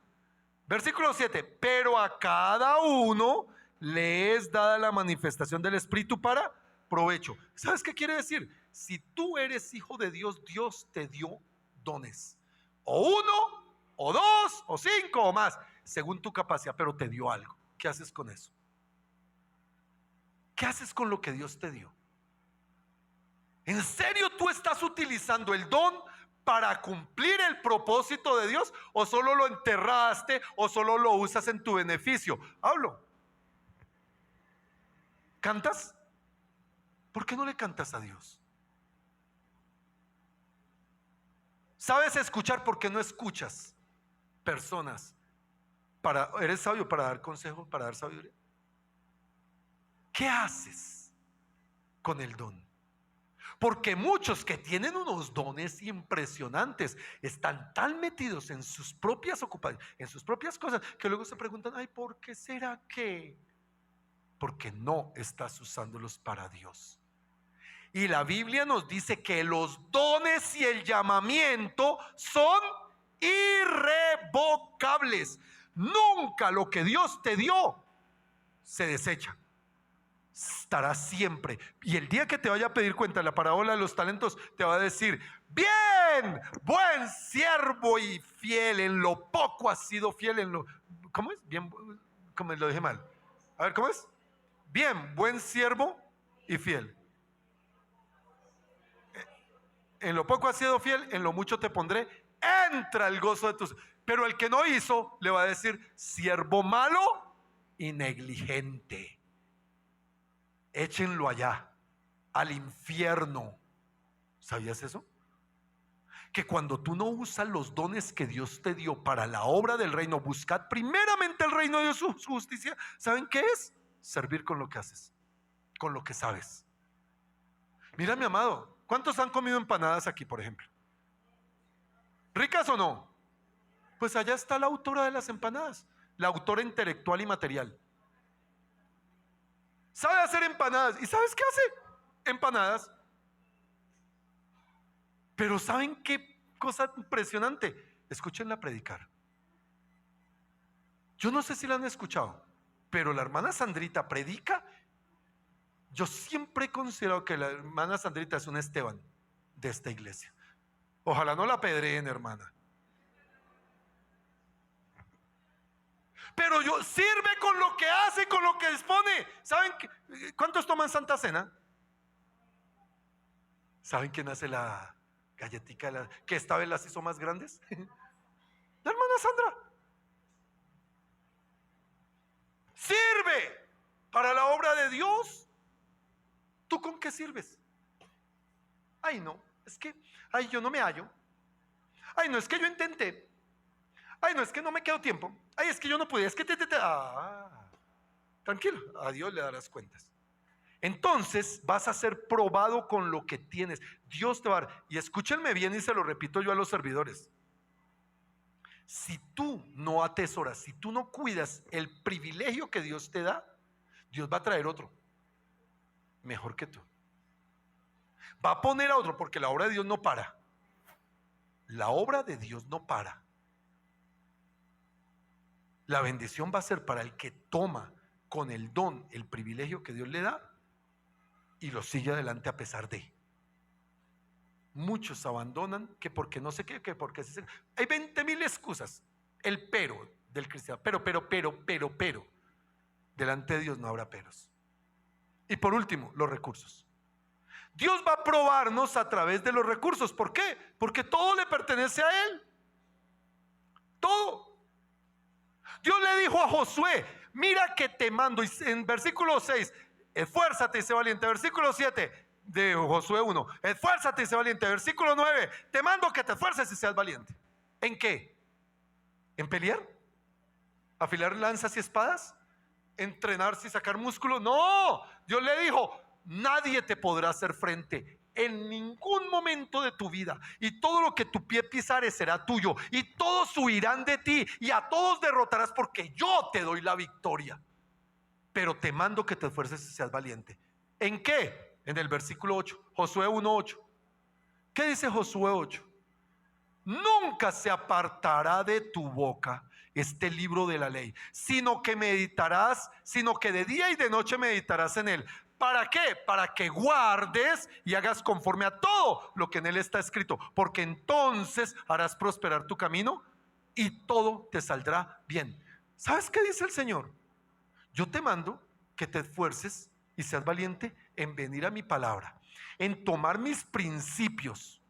Versículo 7. Pero a cada uno le es dada la manifestación del Espíritu para provecho. ¿Sabes qué quiere decir? Si tú eres hijo de Dios, Dios te dio dones. O uno, o dos, o cinco, o más, según tu capacidad, pero te dio algo. ¿Qué haces con eso? ¿Qué haces con lo que Dios te dio? ¿En serio tú estás utilizando el don para cumplir el propósito de Dios? ¿O solo lo enterraste? ¿O solo lo usas en tu beneficio? Hablo. ¿Cantas? ¿Por qué no le cantas a Dios? ¿Sabes escuchar? ¿Por qué no escuchas personas? ¿Eres sabio para dar consejos, para dar sabiduría? ¿Qué haces con el don? Porque muchos que tienen unos dones impresionantes están tan metidos en sus propias ocupaciones, en sus propias cosas, que luego se preguntan, ay, ¿por qué será que? Porque no estás usándolos para Dios. Y la Biblia nos dice que los dones y el llamamiento son irrevocables. Nunca lo que Dios te dio se desecha. Estará siempre. Y el día que te vaya a pedir cuenta la parábola de los talentos, te va a decir, bien, buen siervo y fiel, en lo poco has sido fiel, en lo... ¿Cómo es? Bien, ¿cómo lo dije mal? A ver, ¿cómo es? Bien, buen siervo y fiel. En lo poco has sido fiel, en lo mucho te pondré, entra el gozo de tus... Pero el que no hizo, le va a decir, siervo malo y negligente. Échenlo allá, al infierno. ¿Sabías eso? Que cuando tú no usas los dones que Dios te dio para la obra del reino, buscad primeramente el reino de Dios, su justicia. ¿Saben qué es? Servir con lo que haces, con lo que sabes. Mira, mi amado, ¿cuántos han comido empanadas aquí, por ejemplo? ¿Ricas o no? Pues allá está la autora de las empanadas, la autora intelectual y material. Sabe hacer empanadas. ¿Y sabes qué hace? Empanadas. Pero ¿saben qué cosa impresionante? Escúchenla predicar. Yo no sé si la han escuchado, pero la hermana Sandrita predica. Yo siempre he considerado que la hermana Sandrita es un Esteban de esta iglesia. Ojalá no la apedreen, hermana. Pero yo sirve con lo que hace, con lo que dispone. ¿Saben cuántos toman Santa Cena? ¿Saben quién hace la galletica que esta vez las hizo más grandes? La hermana Sandra. Sirve para la obra de Dios. ¿Tú con qué sirves? Ay, no, es que, ay, yo no me hallo. Ay, no, es que yo intenté. Ay, no, es que no me quedó tiempo. Ay, es que yo no pude. Es que tranquilo, a Dios le darás cuentas. Entonces vas a ser probado con lo que tienes. Dios te va a dar. Y escúchenme bien y se lo repito yo a los servidores. Si tú no atesoras, si tú no cuidas el privilegio que Dios te da, Dios va a traer otro mejor que tú. Va a poner a otro, porque la obra de Dios no para. La obra de Dios no para. La bendición va a ser para el que toma con el don, el privilegio que Dios le da y lo sigue adelante a pesar de. Muchos abandonan que porque no sé qué, que porque se... Hay 20,000 excusas. El pero del cristiano. Pero. Delante de Dios no habrá peros. Y por último, los recursos. Dios va a probarnos a través de los recursos. ¿Por qué? Porque todo le pertenece a Él. Todo. Dios le dijo a Josué, mira que te mando. Y en versículo 6, esfuérzate y sé valiente. Versículo 7 de Josué 1, esfuérzate y sé valiente. Versículo 9, te mando que te esfuerces y seas valiente. ¿En qué? ¿En pelear? ¿Afilar lanzas y espadas? ¿Entrenarse y sacar músculo? No, Dios le dijo, nadie te podrá hacer frente en ningún momento de tu vida, y todo lo que tu pie pisare será tuyo, y todos huirán de ti, y a todos derrotarás, porque yo te doy la victoria. Pero te mando que te esfuerces y seas valiente. ¿En qué? En el versículo 8, Josué 1:8. ¿Qué dice Josué 8? Nunca se apartará de tu boca este libro de la ley, sino que de día y de noche meditarás en él. ¿Para qué? Para que guardes y hagas conforme a todo lo que en él está escrito, porque entonces harás prosperar tu camino y todo te saldrá bien. ¿Sabes qué dice el Señor? Yo te mando que te esfuerces y seas valiente en venir a mi palabra, en tomar mis principios,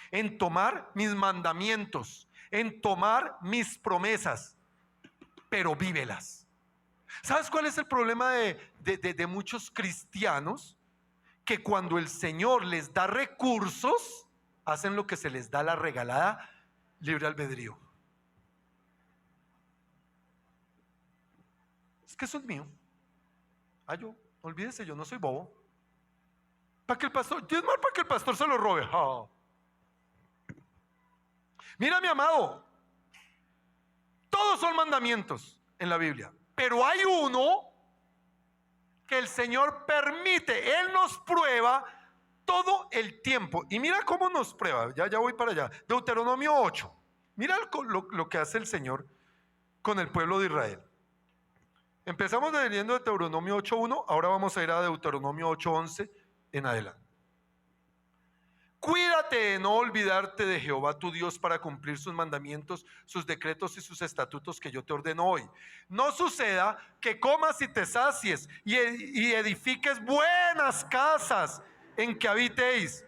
en tomar mis mandamientos, en tomar mis promesas, pero vívelas. ¿Sabes cuál es el problema de muchos cristianos? Que cuando el Señor les da recursos, hacen lo que se les da la regalada libre albedrío. Es que eso es mío. Olvídese, yo no soy bobo. Para que el pastor, diezmar para que el pastor se lo robe. Mira, mi amado, todos son mandamientos en la Biblia, pero hay uno que el Señor permite. Él nos prueba todo el tiempo. Y mira cómo nos prueba. Ya voy para allá. Deuteronomio 8. Mira lo que hace el Señor con el pueblo de Israel. Empezamos leyendo Deuteronomio 8:1, ahora vamos a ir a Deuteronomio 8:11 en adelante. Cuídate de no olvidarte de Jehová tu Dios para cumplir sus mandamientos, sus decretos y sus estatutos que yo te ordeno hoy. No suceda que comas y te sacies y edifiques buenas casas en que habites,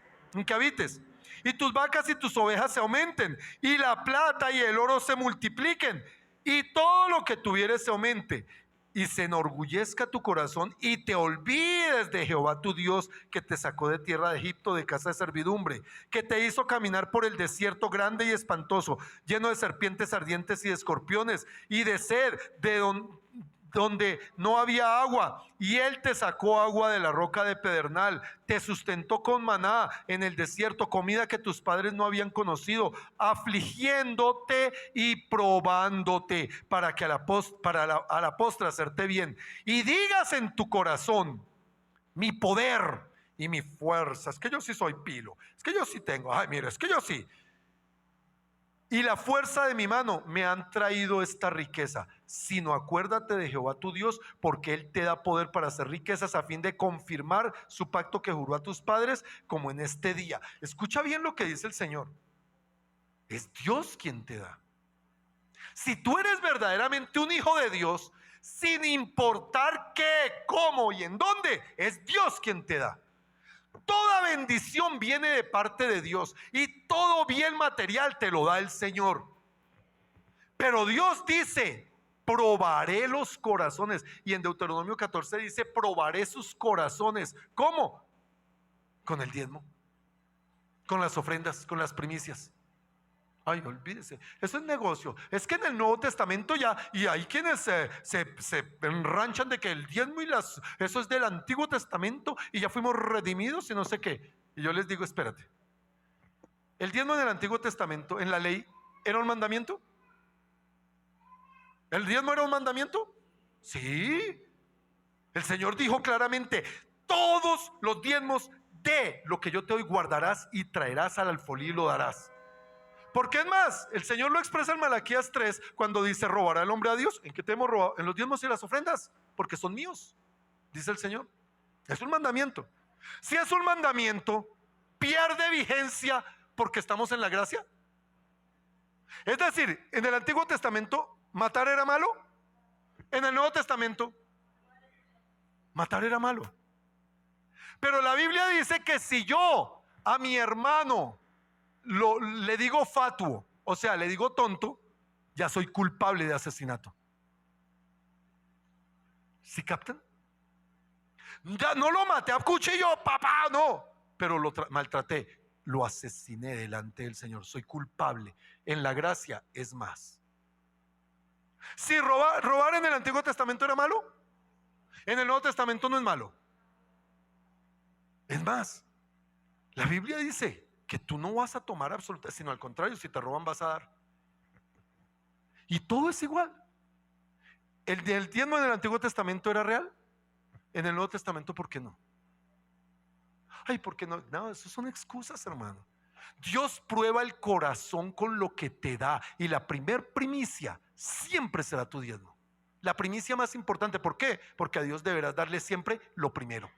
y tus vacas y tus ovejas se aumenten, y la plata y el oro se multipliquen, y todo lo que tuvieres se aumente, y se enorgullezca tu corazón y te olvides de Jehová tu Dios, que te sacó de tierra de Egipto, de casa de servidumbre, que te hizo caminar por el desierto grande y espantoso, lleno de serpientes ardientes y de escorpiones y de sed, donde no había agua, y él te sacó agua de la roca de pedernal, te sustentó con maná en el desierto, comida que tus padres no habían conocido, afligiéndote y probándote, para que a la postre hacerte bien, y digas en tu corazón: mi poder y mi fuerza, es que yo sí soy pilo, es que yo sí tengo, ay mira, es que yo sí, y la fuerza de mi mano me han traído esta riqueza. Sino acuérdate de Jehová tu Dios, porque Él te da poder para hacer riquezas, a fin de confirmar su pacto que juró a tus padres, como en este día. Escucha bien lo que dice el Señor. Es Dios quien te da. Si tú eres verdaderamente un hijo de Dios, sin importar qué, cómo y en dónde, es Dios quien te da. Toda bendición viene de parte de Dios, y todo bien material te lo da el Señor. Pero Dios dice: probaré los corazones. Y en Deuteronomio 14 dice: probaré sus corazones. ¿Cómo? Con el diezmo, con las ofrendas, con las primicias. Ay, olvídese, eso es negocio. Es que en el Nuevo Testamento ya, y hay quienes se enranchan de que el diezmo y eso es del Antiguo Testamento y ya fuimos redimidos y no sé qué. Y yo les digo: espérate, el diezmo en el Antiguo Testamento, en la ley, ¿era un mandamiento? ¿El diezmo era un mandamiento? Sí. El Señor dijo claramente: todos los diezmos de lo que yo te doy guardarás y traerás al alfolí y lo darás. Porque es más, el Señor lo expresa en Malaquías 3 cuando dice: ¿robará el hombre a Dios? ¿En qué te hemos robado? En los diezmos y las ofrendas, porque son míos, dice el Señor. Es un mandamiento. Si es un mandamiento, pierde vigencia porque estamos en la gracia. Es decir, en el Antiguo Testamento matar era malo. En el Nuevo Testamento matar era malo. Pero la Biblia dice que si yo a mi hermano le digo fatuo, o sea, le digo tonto, ya soy culpable de asesinato. ¿Sí captan? Ya no lo maté a cuchillo, papá, no, pero lo maltraté, lo asesiné delante del Señor, soy culpable. En la gracia es más. Si robar en el Antiguo Testamento era malo, en el Nuevo Testamento no es malo. Es más, la Biblia dice que tú no vas a tomar absoluta, sino al contrario, si te roban vas a dar. Y todo es igual. El diezmo en el Antiguo Testamento era real, en el Nuevo Testamento, ¿por qué no? Ay, ¿por qué no? No, eso son excusas, hermano. Dios prueba el corazón con lo que te da, y la primer primicia siempre será tu diezmo. La primicia más importante, ¿por qué? Porque a Dios deberás darle siempre lo primero.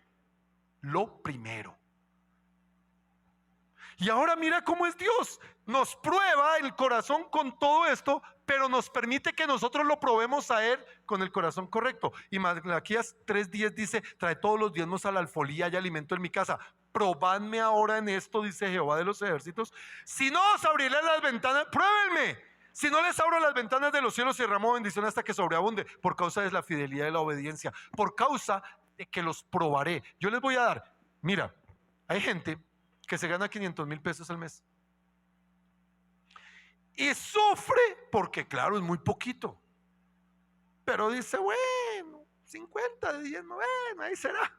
Lo primero. Y ahora mira cómo es Dios. Nos prueba el corazón con todo esto, pero nos permite que nosotros lo probemos a Él con el corazón correcto. Y Malaquías 3:10 dice: trae todos los diezmos a la alfolía y alimento en mi casa. Probadme ahora en esto, dice Jehová de los ejércitos. Si no os abriré las ventanas, pruébenme. Si no les abro las ventanas de los cielos y derramo bendición hasta que sobreabunde, por causa de la fidelidad y la obediencia, por causa de que los probaré. Yo les voy a dar, mira, hay gente que se gana 500,000 pesos al mes y sufre porque, claro, es muy poquito, pero dice, bueno, 50 de 10, bueno, ahí será.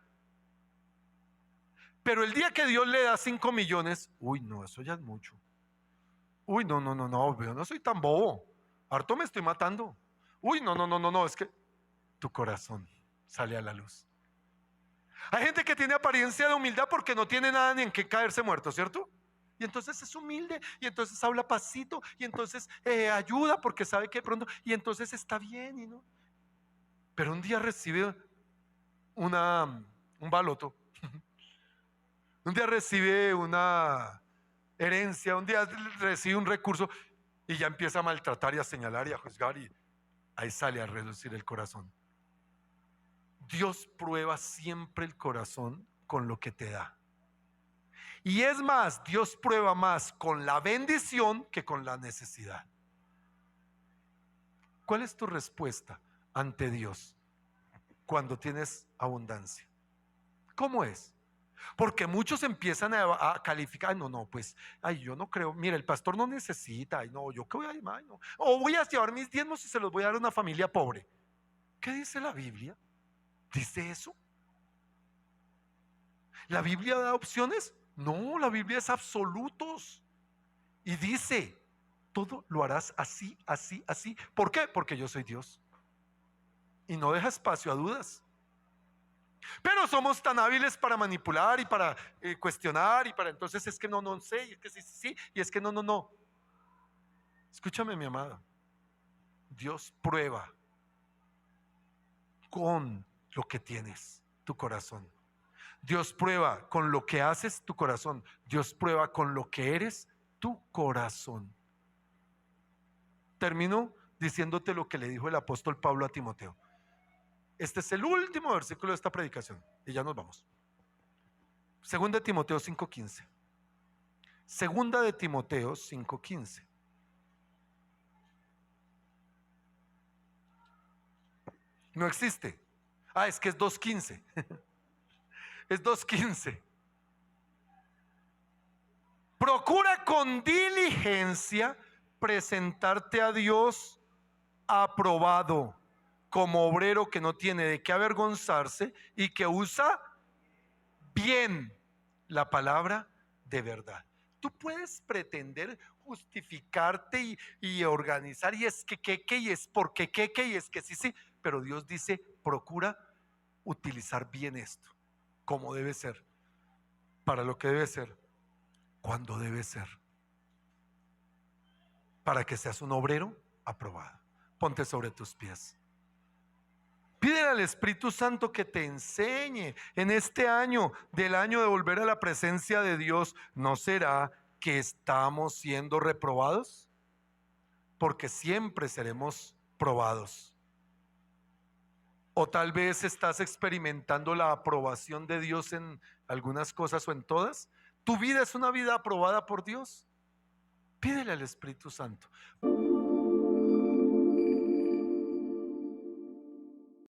Pero el día que Dios le da 5 millones, uy, no, eso ya es mucho. Uy, no, yo no soy tan bobo, harto me estoy matando. Uy, no, es que tu corazón sale a la luz. Hay gente que tiene apariencia de humildad porque no tiene nada ni en qué caerse muerto, ¿cierto? Y entonces es humilde, y entonces habla pasito, y entonces ayuda porque sabe que pronto, y entonces está bien, y no. Pero un día recibe un baloto, un día recibe una herencia, un día recibe un recurso, y ya empieza a maltratar y a señalar y a juzgar, y ahí sale a reducir el corazón. Dios prueba siempre el corazón con lo que te da. Y es más, Dios prueba más con la bendición que con la necesidad. ¿Cuál es tu respuesta ante Dios cuando tienes abundancia? ¿Cómo es? Porque muchos empiezan a calificar, no, pues, ay, yo no creo, mira, el pastor no necesita, ay, no, yo qué voy a llevar, no. O voy a llevar mis diezmos y se los voy a dar a una familia pobre. ¿Qué dice la Biblia? ¿Dice eso? ¿La Biblia da opciones? No, la Biblia es absolutos. Y dice, todo lo harás así, así, así. ¿Por qué? Porque yo soy Dios. Y no deja espacio a dudas. Pero somos tan hábiles para manipular y para cuestionar y para entonces es que no sé, y es que sí, y es que no. Escúchame, mi amada. Dios prueba con lo que tienes, tu corazón. Dios prueba con lo que haces, tu corazón. Dios prueba con lo que eres, tu corazón. Termino diciéndote lo que le dijo el apóstol Pablo a Timoteo. Este es el último versículo de esta predicación y ya nos vamos. Segunda de Timoteo 5:15. Segunda de Timoteo 5:15. No existe. Es que es 2:15. Es 2:15. Procura con diligencia presentarte a Dios aprobado, como obrero que no tiene de qué avergonzarse y que usa bien la palabra de verdad. Tú puedes pretender justificarte y organizar, y es que, y es porque, y es que sí, pero Dios dice, procura utilizar bien esto, como debe ser, para lo que debe ser, cuando debe ser, para que seas un obrero aprobado. Ponte sobre tus pies. Pídele al Espíritu Santo que te enseñe en este año, del año de volver a la presencia de Dios. ¿No será que estamos siendo reprobados? Porque siempre seremos probados. O tal vez estás experimentando la aprobación de Dios en algunas cosas o en todas. ¿Tu vida es una vida aprobada por Dios? Pídele al Espíritu Santo.